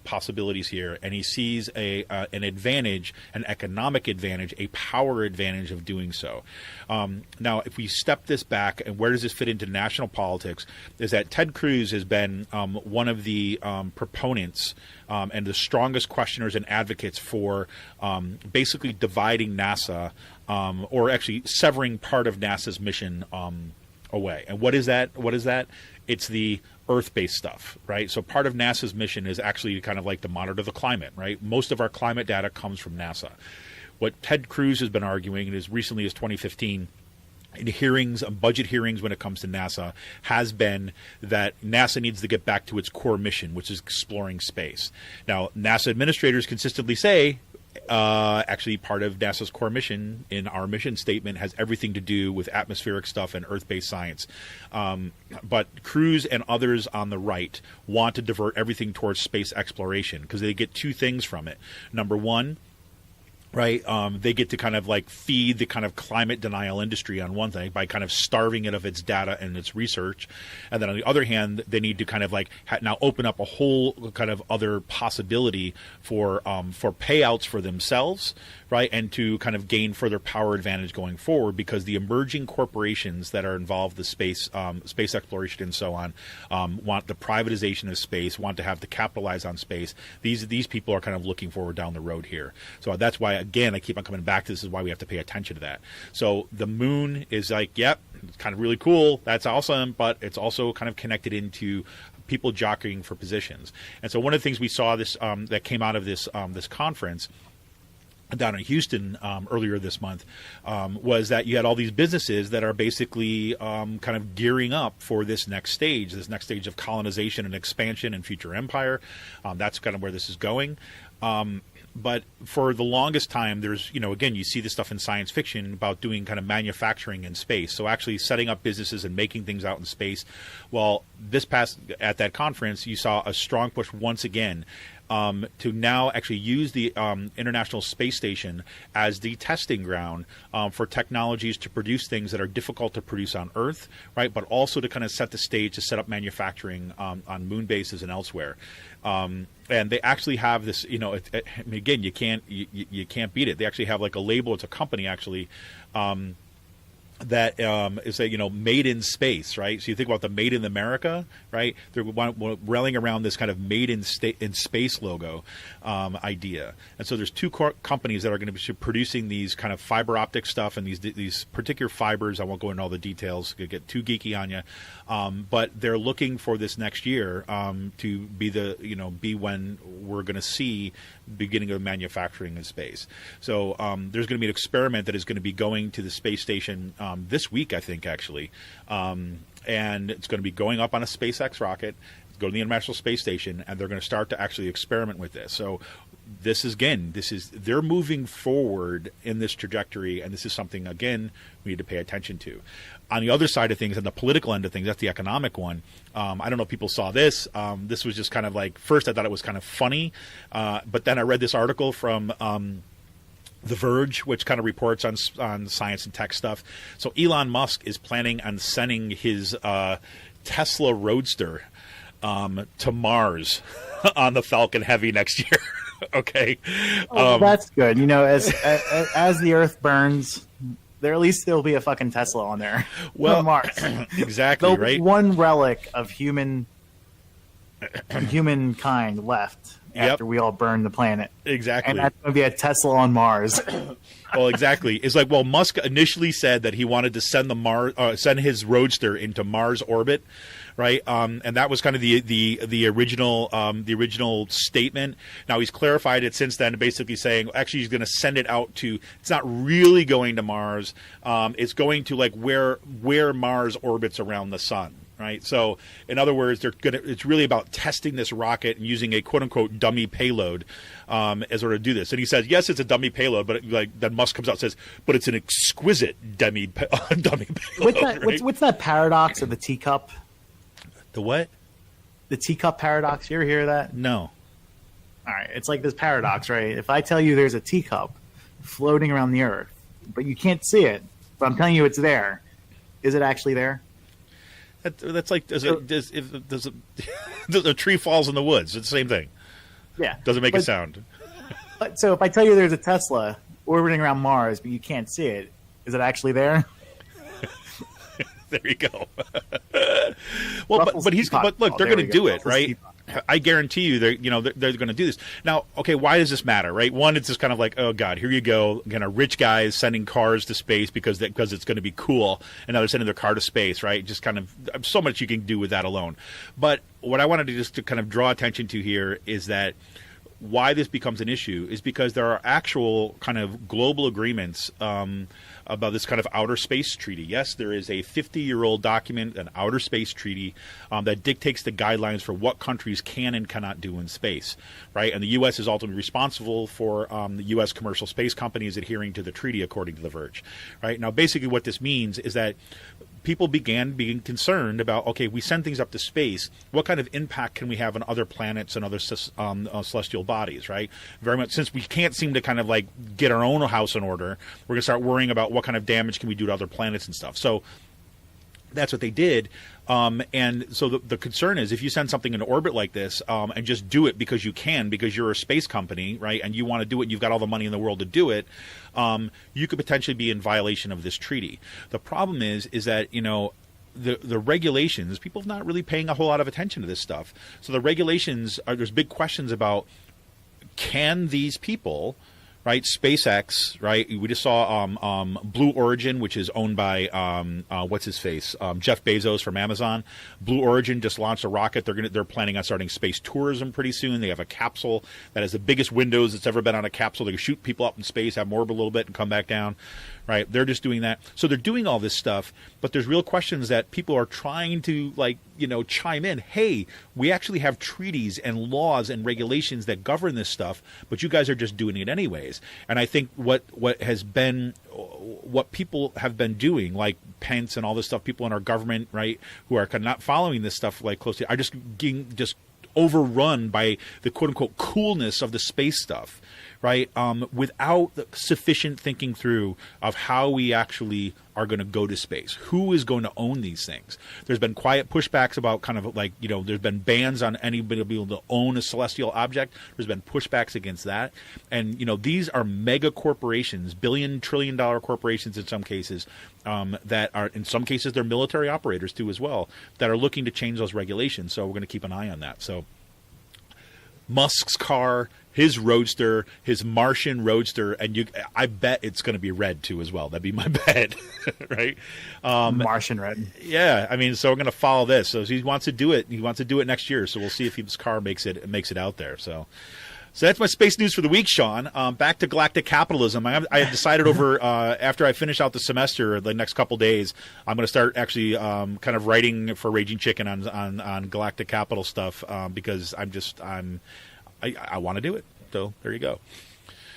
possibilities here, and he sees an advantage, an economic advantage, a power advantage of doing so. Now, if we step this back, and where does this fit into national politics, is that Ted Cruz has been one of the proponents and the strongest questioners and advocates for basically dividing NASA, or actually severing part of NASA's mission away. And what is that? It's the Earth-based stuff, right? So part of NASA's mission is actually kind of like to monitor the climate, right? Most of our climate data comes from NASA. What Ted Cruz has been arguing, and as recently as 2015, in hearings, budget hearings when it comes to NASA, has been that NASA needs to get back to its core mission, which is exploring space. Now, NASA administrators consistently say, actually part of NASA's core mission in our mission statement has everything to do with atmospheric stuff and Earth-based science. But Cruz and others on the right want to divert everything towards space exploration because they get two things from it. Number one, right, they get to kind of like feed the kind of climate denial industry on one thing by kind of starving it of its data and its research. And then on the other hand, they need to kind of like now open up a whole kind of other possibility for payouts for themselves, right, and to kind of gain further power advantage going forward, because the emerging corporations that are involved with space exploration and so on want the privatization of space, want to have to capitalize on space. These people are kind of looking forward down the road here. So that's why, again, I keep on coming back to this is why we have to pay attention to that. So the moon is like, yep, it's kind of really cool. That's awesome, but it's also kind of connected into people jockeying for positions. And so one of the things we saw this that came out of this this conference down in Houston earlier this month was that you had all these businesses that are basically kind of gearing up for this next stage of colonization and expansion and future empire. That's kind of where this is going. But for the longest time, there's, again, you see this stuff in science fiction about doing kind of manufacturing in space. So actually setting up businesses and making things out in space. Well, at that conference, you saw a strong push once again to now actually use the International Space Station as the testing ground for technologies to produce things that are difficult to produce on Earth, right? But also to kind of set the stage to set up manufacturing on moon bases and elsewhere. And they actually have this, I mean, again, you can't beat it. They actually have like a label. It's a company actually. That is made in space, right? So you think about the Made in America, right? They're rallying around this kind of Made in space logo idea. And so there's two companies that are going to be producing these kind of fiber optic stuff and these particular fibers. I won't go into all the details, get too geeky on you. But they're looking for this next year to be when we're going to see beginning of manufacturing in space. So there's going to be an experiment that is going to be going to the space station this week, I think, actually. And it's going to be going up on a SpaceX rocket, go to the International Space Station, and they're going to start to actually experiment with this. So they're moving forward in this trajectory, and this is something, again, we need to pay attention to. On the other side of things, on the political end of things, that's the economic one. I don't know if people saw this. This was just kind of like, first I thought it was kind of funny, but then I read this article from The Verge, which kind of reports on science and tech stuff. So Elon Musk is planning on sending his Tesla Roadster to Mars on the Falcon Heavy next year. Okay.
That's good. As the Earth burns, at least there'll be a fucking Tesla on there.
Well,
on Mars.
Exactly,
There'll
right?
be one relic of humankind left after we all burn the planet.
Exactly.
And that's going to be a Tesla on Mars.
Well, exactly. It's like, Musk initially said that he wanted to send his Roadster into Mars orbit, right? And that was kind of the original statement. Now he's clarified it since then, basically saying actually he's going to send it out to. It's not really going to Mars. It's going to like where Mars orbits around the sun. Right. So, in other words, it's really about testing this rocket and using a quote unquote dummy payload as order to do this. And he says, yes, it's a dummy payload, but then Musk comes out and says, but it's an exquisite dummy payload.
What's that paradox of the teacup?
The what?
The teacup paradox. You ever hear that?
No.
All right. It's like this paradox, right? If I tell you there's a teacup floating around the Earth, but you can't see it, but I'm telling you it's there, is it actually there?
That's like if a tree falls in the woods. It's the same thing.
Yeah.
Doesn't make a sound.
But so if I tell you there's a Tesla orbiting around Mars, but you can't see it, is it actually there?
There you go. Well, but look, they're going to do it, right? I guarantee you, they're going to do this. Now, okay, why does this matter, right? One, it's just kind of like, oh God, here you go, rich guys sending cars to space because it's going to be cool, and now they're sending their car to space, right? Just kind of so much you can do with that alone. But what I wanted to kind of draw attention to here is that why this becomes an issue is because there are actual kind of global agreements about this kind of outer space treaty. Yes, there is a 50-year-old document, an outer space treaty, that dictates the guidelines for what countries can and cannot do in space, right? And the U.S. is ultimately responsible for the U.S. commercial space companies adhering to the treaty, according to The Verge, right? Now, basically what this means is that people began being concerned about, okay, we send things up to space, what kind of impact can we have on other planets and other celestial bodies, right? Very much, since we can't seem to kind of like get our own house in order, we're going to start worrying about what kind of damage can we do to other planets and stuff. So that's what they did. And so the concern is if you send something in orbit like this and just do it because you can, because you're a space company, right, and you want to do it, and you've got all the money in the world to do it, you could potentially be in violation of this treaty. The problem is that, the regulations, people are not really paying a whole lot of attention to this stuff. So the regulations there's big questions about, can these people, right? SpaceX, right? We just saw Blue Origin, which is owned by what's his face, Jeff Bezos from Amazon. Blue Origin just launched a rocket. They're planning on starting space tourism pretty soon. They have a capsule that has the biggest windows that's ever been on a capsule. They can shoot people up in space, have them orbit a little bit, and come back down. Right? They're just doing that. So they're doing all this stuff, but there's real questions that people are trying to chime in. Hey, we actually have treaties and laws and regulations that govern this stuff, but you guys are just doing it anyways. And I think what people have been doing, like Pence and all this stuff, people in our government, right, who are kind of not following this stuff like closely, are just overrun by the quote unquote coolness of the space stuff, right? Without the sufficient thinking through of how we actually are going to go to space. Who is going to own these things? There's been quiet pushbacks about kind of like, there's been bans on anybody being able to own a celestial object. There's been pushbacks against that. And, these are mega corporations, billion, trillion-dollar corporations in some cases, that are, in some cases, they're military operators too as well, that are looking to change those regulations. So we're going to keep an eye on that. So Musk's car, his roadster, his Martian roadster, and I bet it's going to be red too as well. That'd be my bet, right?
Martian red.
Yeah, I mean, so we're going to follow this. So he wants to do it. He wants to do it next year. So we'll see if his car makes it out there. So that's my space news for the week, Sean. Back to galactic capitalism. I have decided over after I finish out the semester, the next couple days, I'm going to start actually kind of writing for Raging Chicken on galactic capital stuff because I want to do it. So there you go.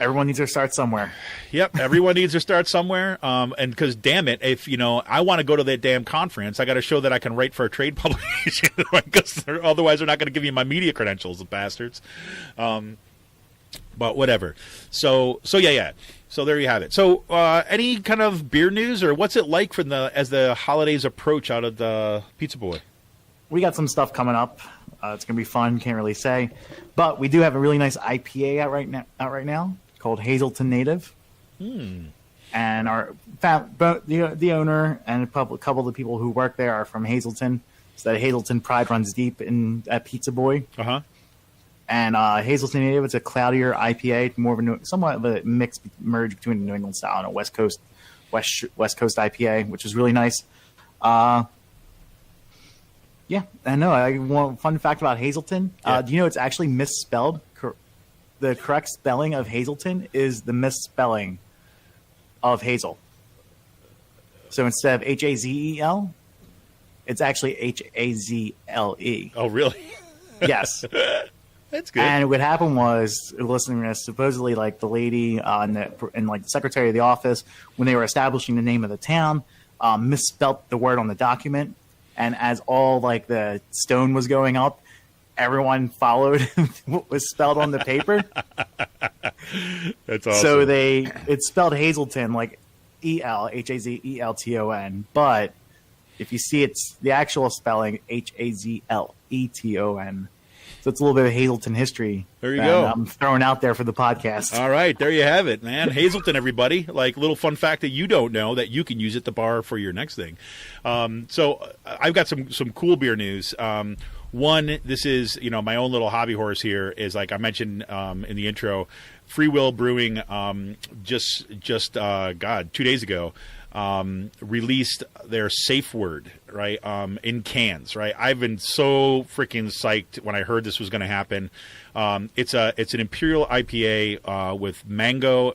Everyone needs to start somewhere.
Yep, everyone needs to start somewhere. And because, damn it, if I want to go to that damn conference, I got to show that I can write for a trade publication. Because otherwise, they're not going to give me my media credentials, the bastards. But whatever. So yeah. So there you have it. So any kind of beer news, or what's it like as the holidays approach out of the Pizza Boy?
We got some stuff coming up. It's going to be fun. Can't really say. But we do have a really nice IPA out right now called Hazelton Native. And the owner and a couple of the people who work there are from Hazelton. So that Hazelton pride runs deep at Pizza Boy. Uh-huh. And Hazelton Native, it's a cloudier IPA, more of somewhat of a merge between a New England style and a West Coast IPA, which is really nice. Yeah, I know. Fun fact about Hazelton.
Yeah.
Do you know it's actually misspelled? The correct spelling of Hazelton is the misspelling of Hazel. So instead of Hazel, it's actually Hazle.
Oh, really?
Yes.
That's good.
And what happened was, listening to this, supposedly like the lady and like the secretary of the office, when they were establishing the name of the town, misspelt the word on the document. And as all like the stone was going up, everyone followed what was spelled on the paper.
That's awesome.
So it's spelled Hazelton like Hazelton, but if you see it's the actual spelling Hazleton. So it's a little bit of Hazelton history.
There you go.
I'm throwing out there for the podcast.
All right, there you have it, man. Hazelton, everybody. Like, little fun fact that you don't know that you can use at the bar for your next thing. So I've got some cool beer news. One, this is, my own little hobby horse here is, like I mentioned in the intro, Free Will Brewing just 2 days ago released their safe word, right, in cans, right? I've been so freaking psyched when I heard this was going to happen. It's an Imperial IPA with mango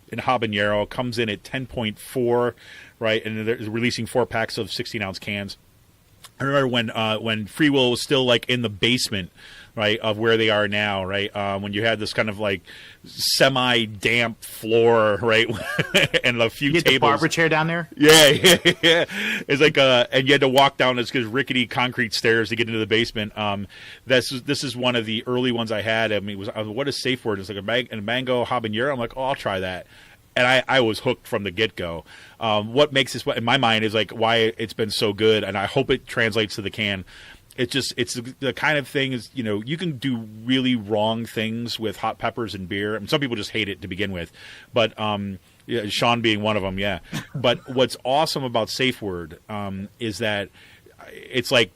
and habanero. Comes in at 10.4, right, and they're releasing 4 packs of 16-ounce cans. I remember when Free Will was still like in the basement, right, of where they are now, right, when you had this kind of like semi-damp floor, right, and a few tables.
The barber chair down there?
Yeah. It's like and you had to walk down this rickety concrete stairs to get into the basement. This is one of the early ones I had. I mean, what is safe word? It's like a mango habanero. I'm like, oh, I'll try that. And I was hooked from the get-go. What makes this, in my mind, is like why it's been so good, and I hope it translates to the can. It's the kind of thing is, you can do really wrong things with hot peppers and beer. I mean, some people just hate it to begin with, but yeah, Sean being one of them, yeah. But what's awesome about Safe Word is that it's like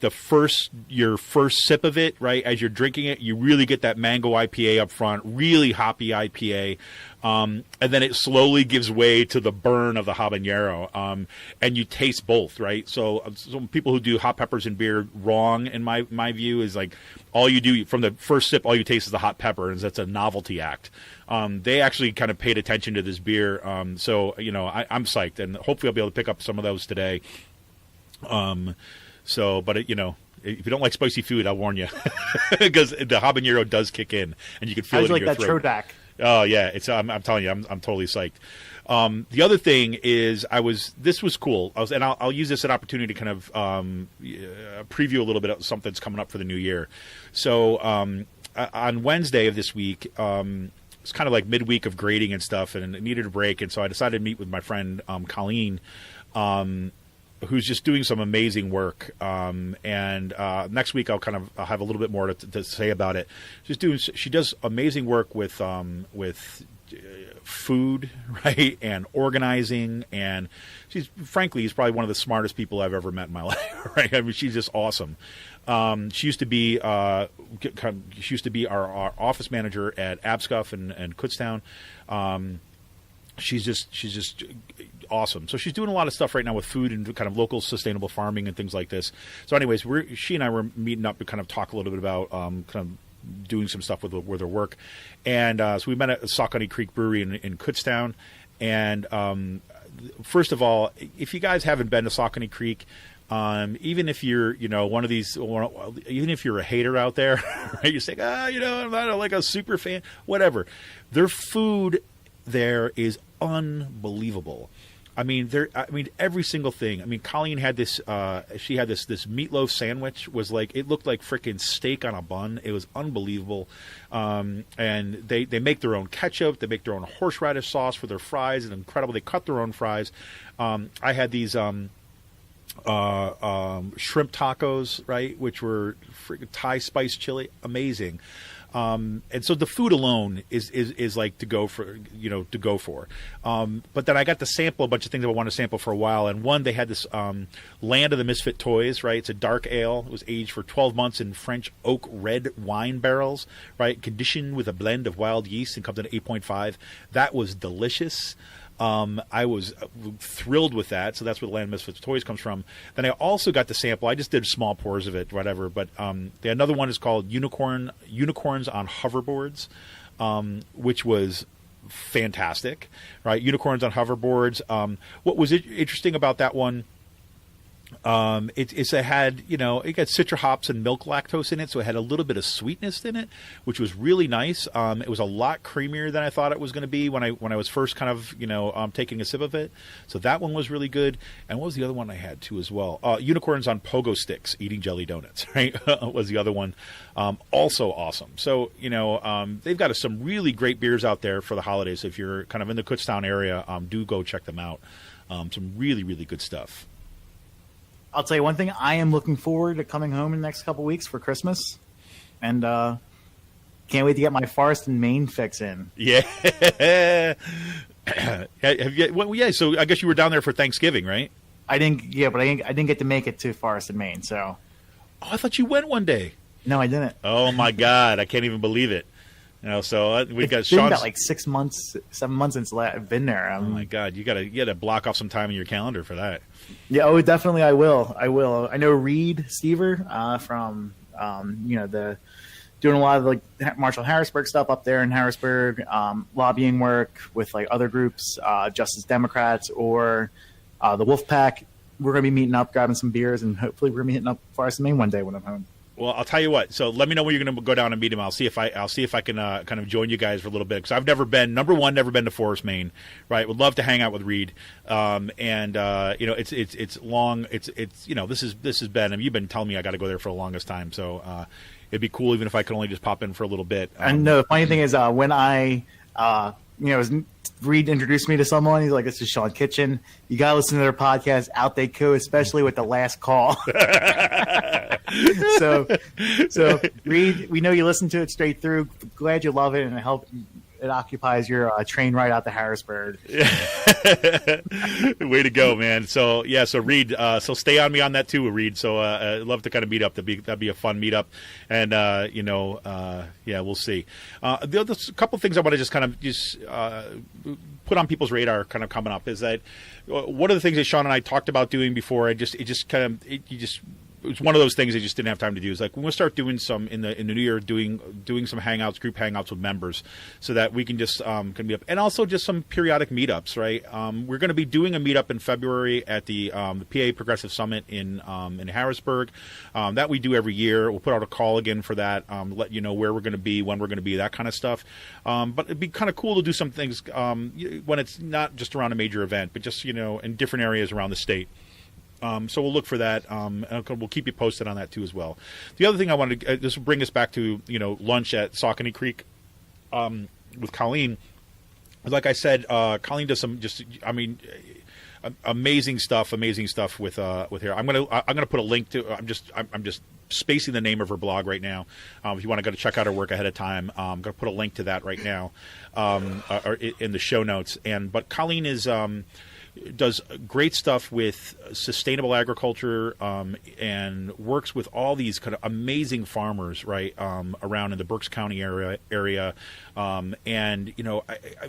your first sip of it, right? As you're drinking it, you really get that mango IPA up front, really hoppy IPA. And then it slowly gives way to the burn of the habanero. And you taste both, right? So some people who do hot peppers and beer wrong, in my view, is like all you do from the first sip, all you taste is the hot pepper, and that's a novelty act. They actually kind of paid attention to this beer. So, I'm psyched, and hopefully I'll be able to pick up some of those today. But if you don't like spicy food, I'll warn you, because the habanero does kick in, and you can feel it in your throat.
Trodak?
Oh yeah, I'm telling you, I'm totally psyched. The other thing is, this was cool. I'll use this as an opportunity to kind of preview a little bit of something that's coming up for the new year. So on Wednesday of this week, it's kind of like midweek of grading and stuff, and it needed a break, and so I decided to meet with my friend Colleen, who's just doing some amazing work. And next week I'll have a little bit more to say about it. She does amazing work with food, right, and organizing, and she's probably one of the smartest people I've ever met in my life, right? I mean, she's just awesome. She used to be our office manager at Abscuff and Kutztown. She's just awesome. So she's doing a lot of stuff right now with food and kind of local sustainable farming and things like this. So anyways, she and I were meeting up to kind of talk a little bit about kind of doing some stuff with her work. And so we met at Saucony Creek Brewery in Kutztown. And first of all, if you guys haven't been to Saucony Creek, even if you're, even if you're a hater out there, right, you're saying, I'm not like a super fan, whatever. Their food there is unbelievable. I mean, every single thing. I mean, Colleen had this. She had this meatloaf sandwich. It looked like freaking steak on a bun. It was unbelievable. And they make their own ketchup. They make their own horseradish sauce for their fries. It's incredible. They cut their own fries. I had these shrimp tacos, right, which were freaking Thai spice chili, amazing. And so the food alone is like to go for. But then I got to sample a bunch of things I wanted to sample for a while. And one, they had this Land of the Misfit Toys, right? It's a dark ale. It was aged for 12 months in French oak red wine barrels, right? Conditioned with a blend of wild yeast and comes in at 8.5. That was delicious. I was thrilled with that. So that's where the Land of Misfits Toys comes from. Then I also got to sample. I just did small pours of it, whatever. But another one is called Unicorns on Hoverboards, which was fantastic, right? Unicorns on Hoverboards. What was interesting about that one? It had, it got citra hops and milk lactose in it, so it had a little bit of sweetness in it, which was really nice. It was a lot creamier than I thought it was going to be when I was first kind of, taking a sip of it. So that one was really good. And what was the other one I had too as well? Unicorns on Pogo Sticks, eating jelly donuts, right? Was the other one. Also awesome. So, they've got some really great beers out there for the holidays. If you're kind of in the Kutztown area, do go check them out. Some really, really good stuff.
I'll tell you one thing. I am looking forward to coming home in the next couple weeks for Christmas, and can't wait to get my Forest and Maine fix in.
Yeah. So I guess you were down there for Thanksgiving, right?
I didn't get to make it to Forest and Maine. So.
Oh, I thought you went one day.
No, I didn't.
Oh my God, I can't even believe it. So we've got
Sean's been about like 6 months, 7 months since I've been there.
Oh my God, you gotta block off some time in your calendar for that.
Yeah, definitely. I will. I know Reed Stever from doing a lot of like Marshall Harrisburg stuff up there in Harrisburg, lobbying work with like other groups, Justice Democrats or the Wolfpack. We're gonna be meeting up, grabbing some beers, and hopefully we're gonna be hitting up Forest and Maine one day when I'm home.
Well, I'll tell you what. So let me know when you're going to go down and meet him. I'll see if I can kind of join you guys for a little bit, because I've never been to Forest, Maine. Right, would love to hang out with Reed. It's long. It's this has been. I mean, you've been telling me I got to go there for the longest time. So it'd be cool even if I could only just pop in for a little bit.
And the funny thing is, when I Reed introduced me to someone. He's like, "This is Sean Kitchen. You gotta listen to their podcast, Out They Co, especially with the last call." so Reed, we know you listen to it straight through. Glad you love it, and it occupies your train ride out to Harrisburg.
Way to go, man. So Reed, so stay on me on that too, Reed. So I'd love to kind of meet up. That'd be a fun meetup, and we'll see. The other couple of things I want to just kind of put on people's radar, kind of coming up, is that one of the things that Sean and I talked about doing before. was one of those things I just didn't have time to do. Is like, we're going to start doing some in the new year, doing some hangouts, group hangouts with members, so that we can just can be up, and also just some periodic meetups, right? We're going to be doing a meetup in February at the PA Progressive Summit in Harrisburg. That we do every year. We'll put out a call again for that. Let you know where we're going to be, when we're going to be, that kind of stuff. But it'd be kind of cool to do some things when it's not just around a major event, but just in different areas around the state. So we'll look for that, and we'll keep you posted on that too as well. The other thing I wanted to, this will bring us back to lunch at Saucony Creek with Colleen. Like I said, Colleen does some amazing stuff with her. I'm gonna put a link to. I'm just spacing the name of her blog right now. If you want to go to check out her work ahead of time, I'm gonna put a link to that right now, or in the show notes. But Colleen does great stuff with sustainable agriculture, and works with all these kind of amazing farmers, right, around in the Berks County area, and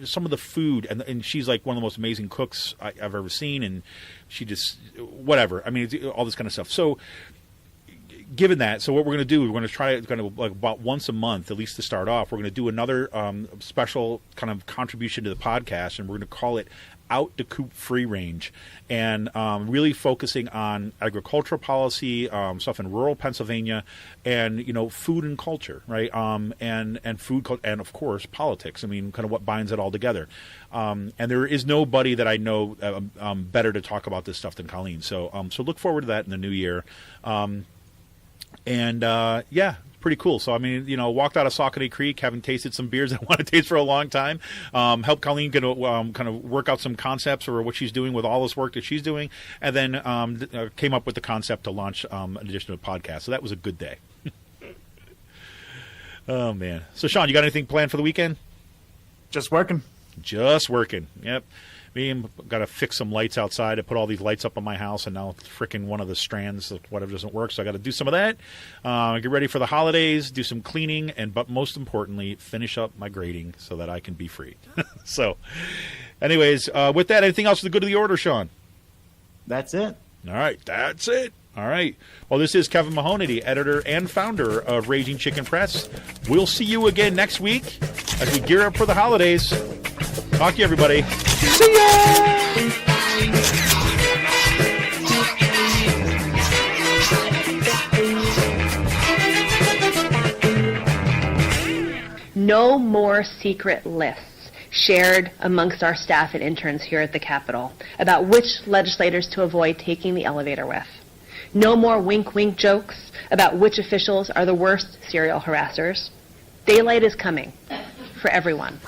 some of the food, and she's like one of the most amazing cooks I've ever seen, and she just whatever. I mean, all this kind of stuff. So, given that, so what we're going to do, we're going to try like about once a month, at least to start off. We're going to do another special kind of contribution to the podcast, and we're going to call it Out the Coop Free Range, and really focusing on agricultural policy, stuff in rural Pennsylvania, and food and culture, right? And food and of course politics. I mean, kind of what binds it all together. And there is nobody that I know better to talk about this stuff than Colleen. So look forward to that in the new year. Yeah, pretty cool. So, I mean, walked out of Saucony Creek, having tasted some beers I want to taste for a long time. Helped Colleen kind of work out some concepts or what she's doing with all this work that she's doing. And then came up with the concept to launch an additional podcast. So that was a good day. Oh, man. So, Sean, you got anything planned for the weekend?
Just working. Yep. Me got to fix some lights outside. I put all these lights up on my house, and now frickin' one of the strands, whatever, doesn't work. So I got to do some of that. Get ready for the holidays, do some cleaning, but most importantly, finish up my grading so that I can be free. So, anyways, with that, anything else to the good of the order, Sean? That's it.
All right, that's it. All right. Well, this is Kevin Mahoney, editor and founder of Raging Chicken Press. We'll see you again next week as we gear up for the holidays. Talk to you, everybody. See ya!
No more secret lists shared amongst our staff and interns here at the Capitol about which legislators to avoid taking the elevator with. No more wink-wink jokes about which officials are the worst serial harassers. Daylight is coming for everyone.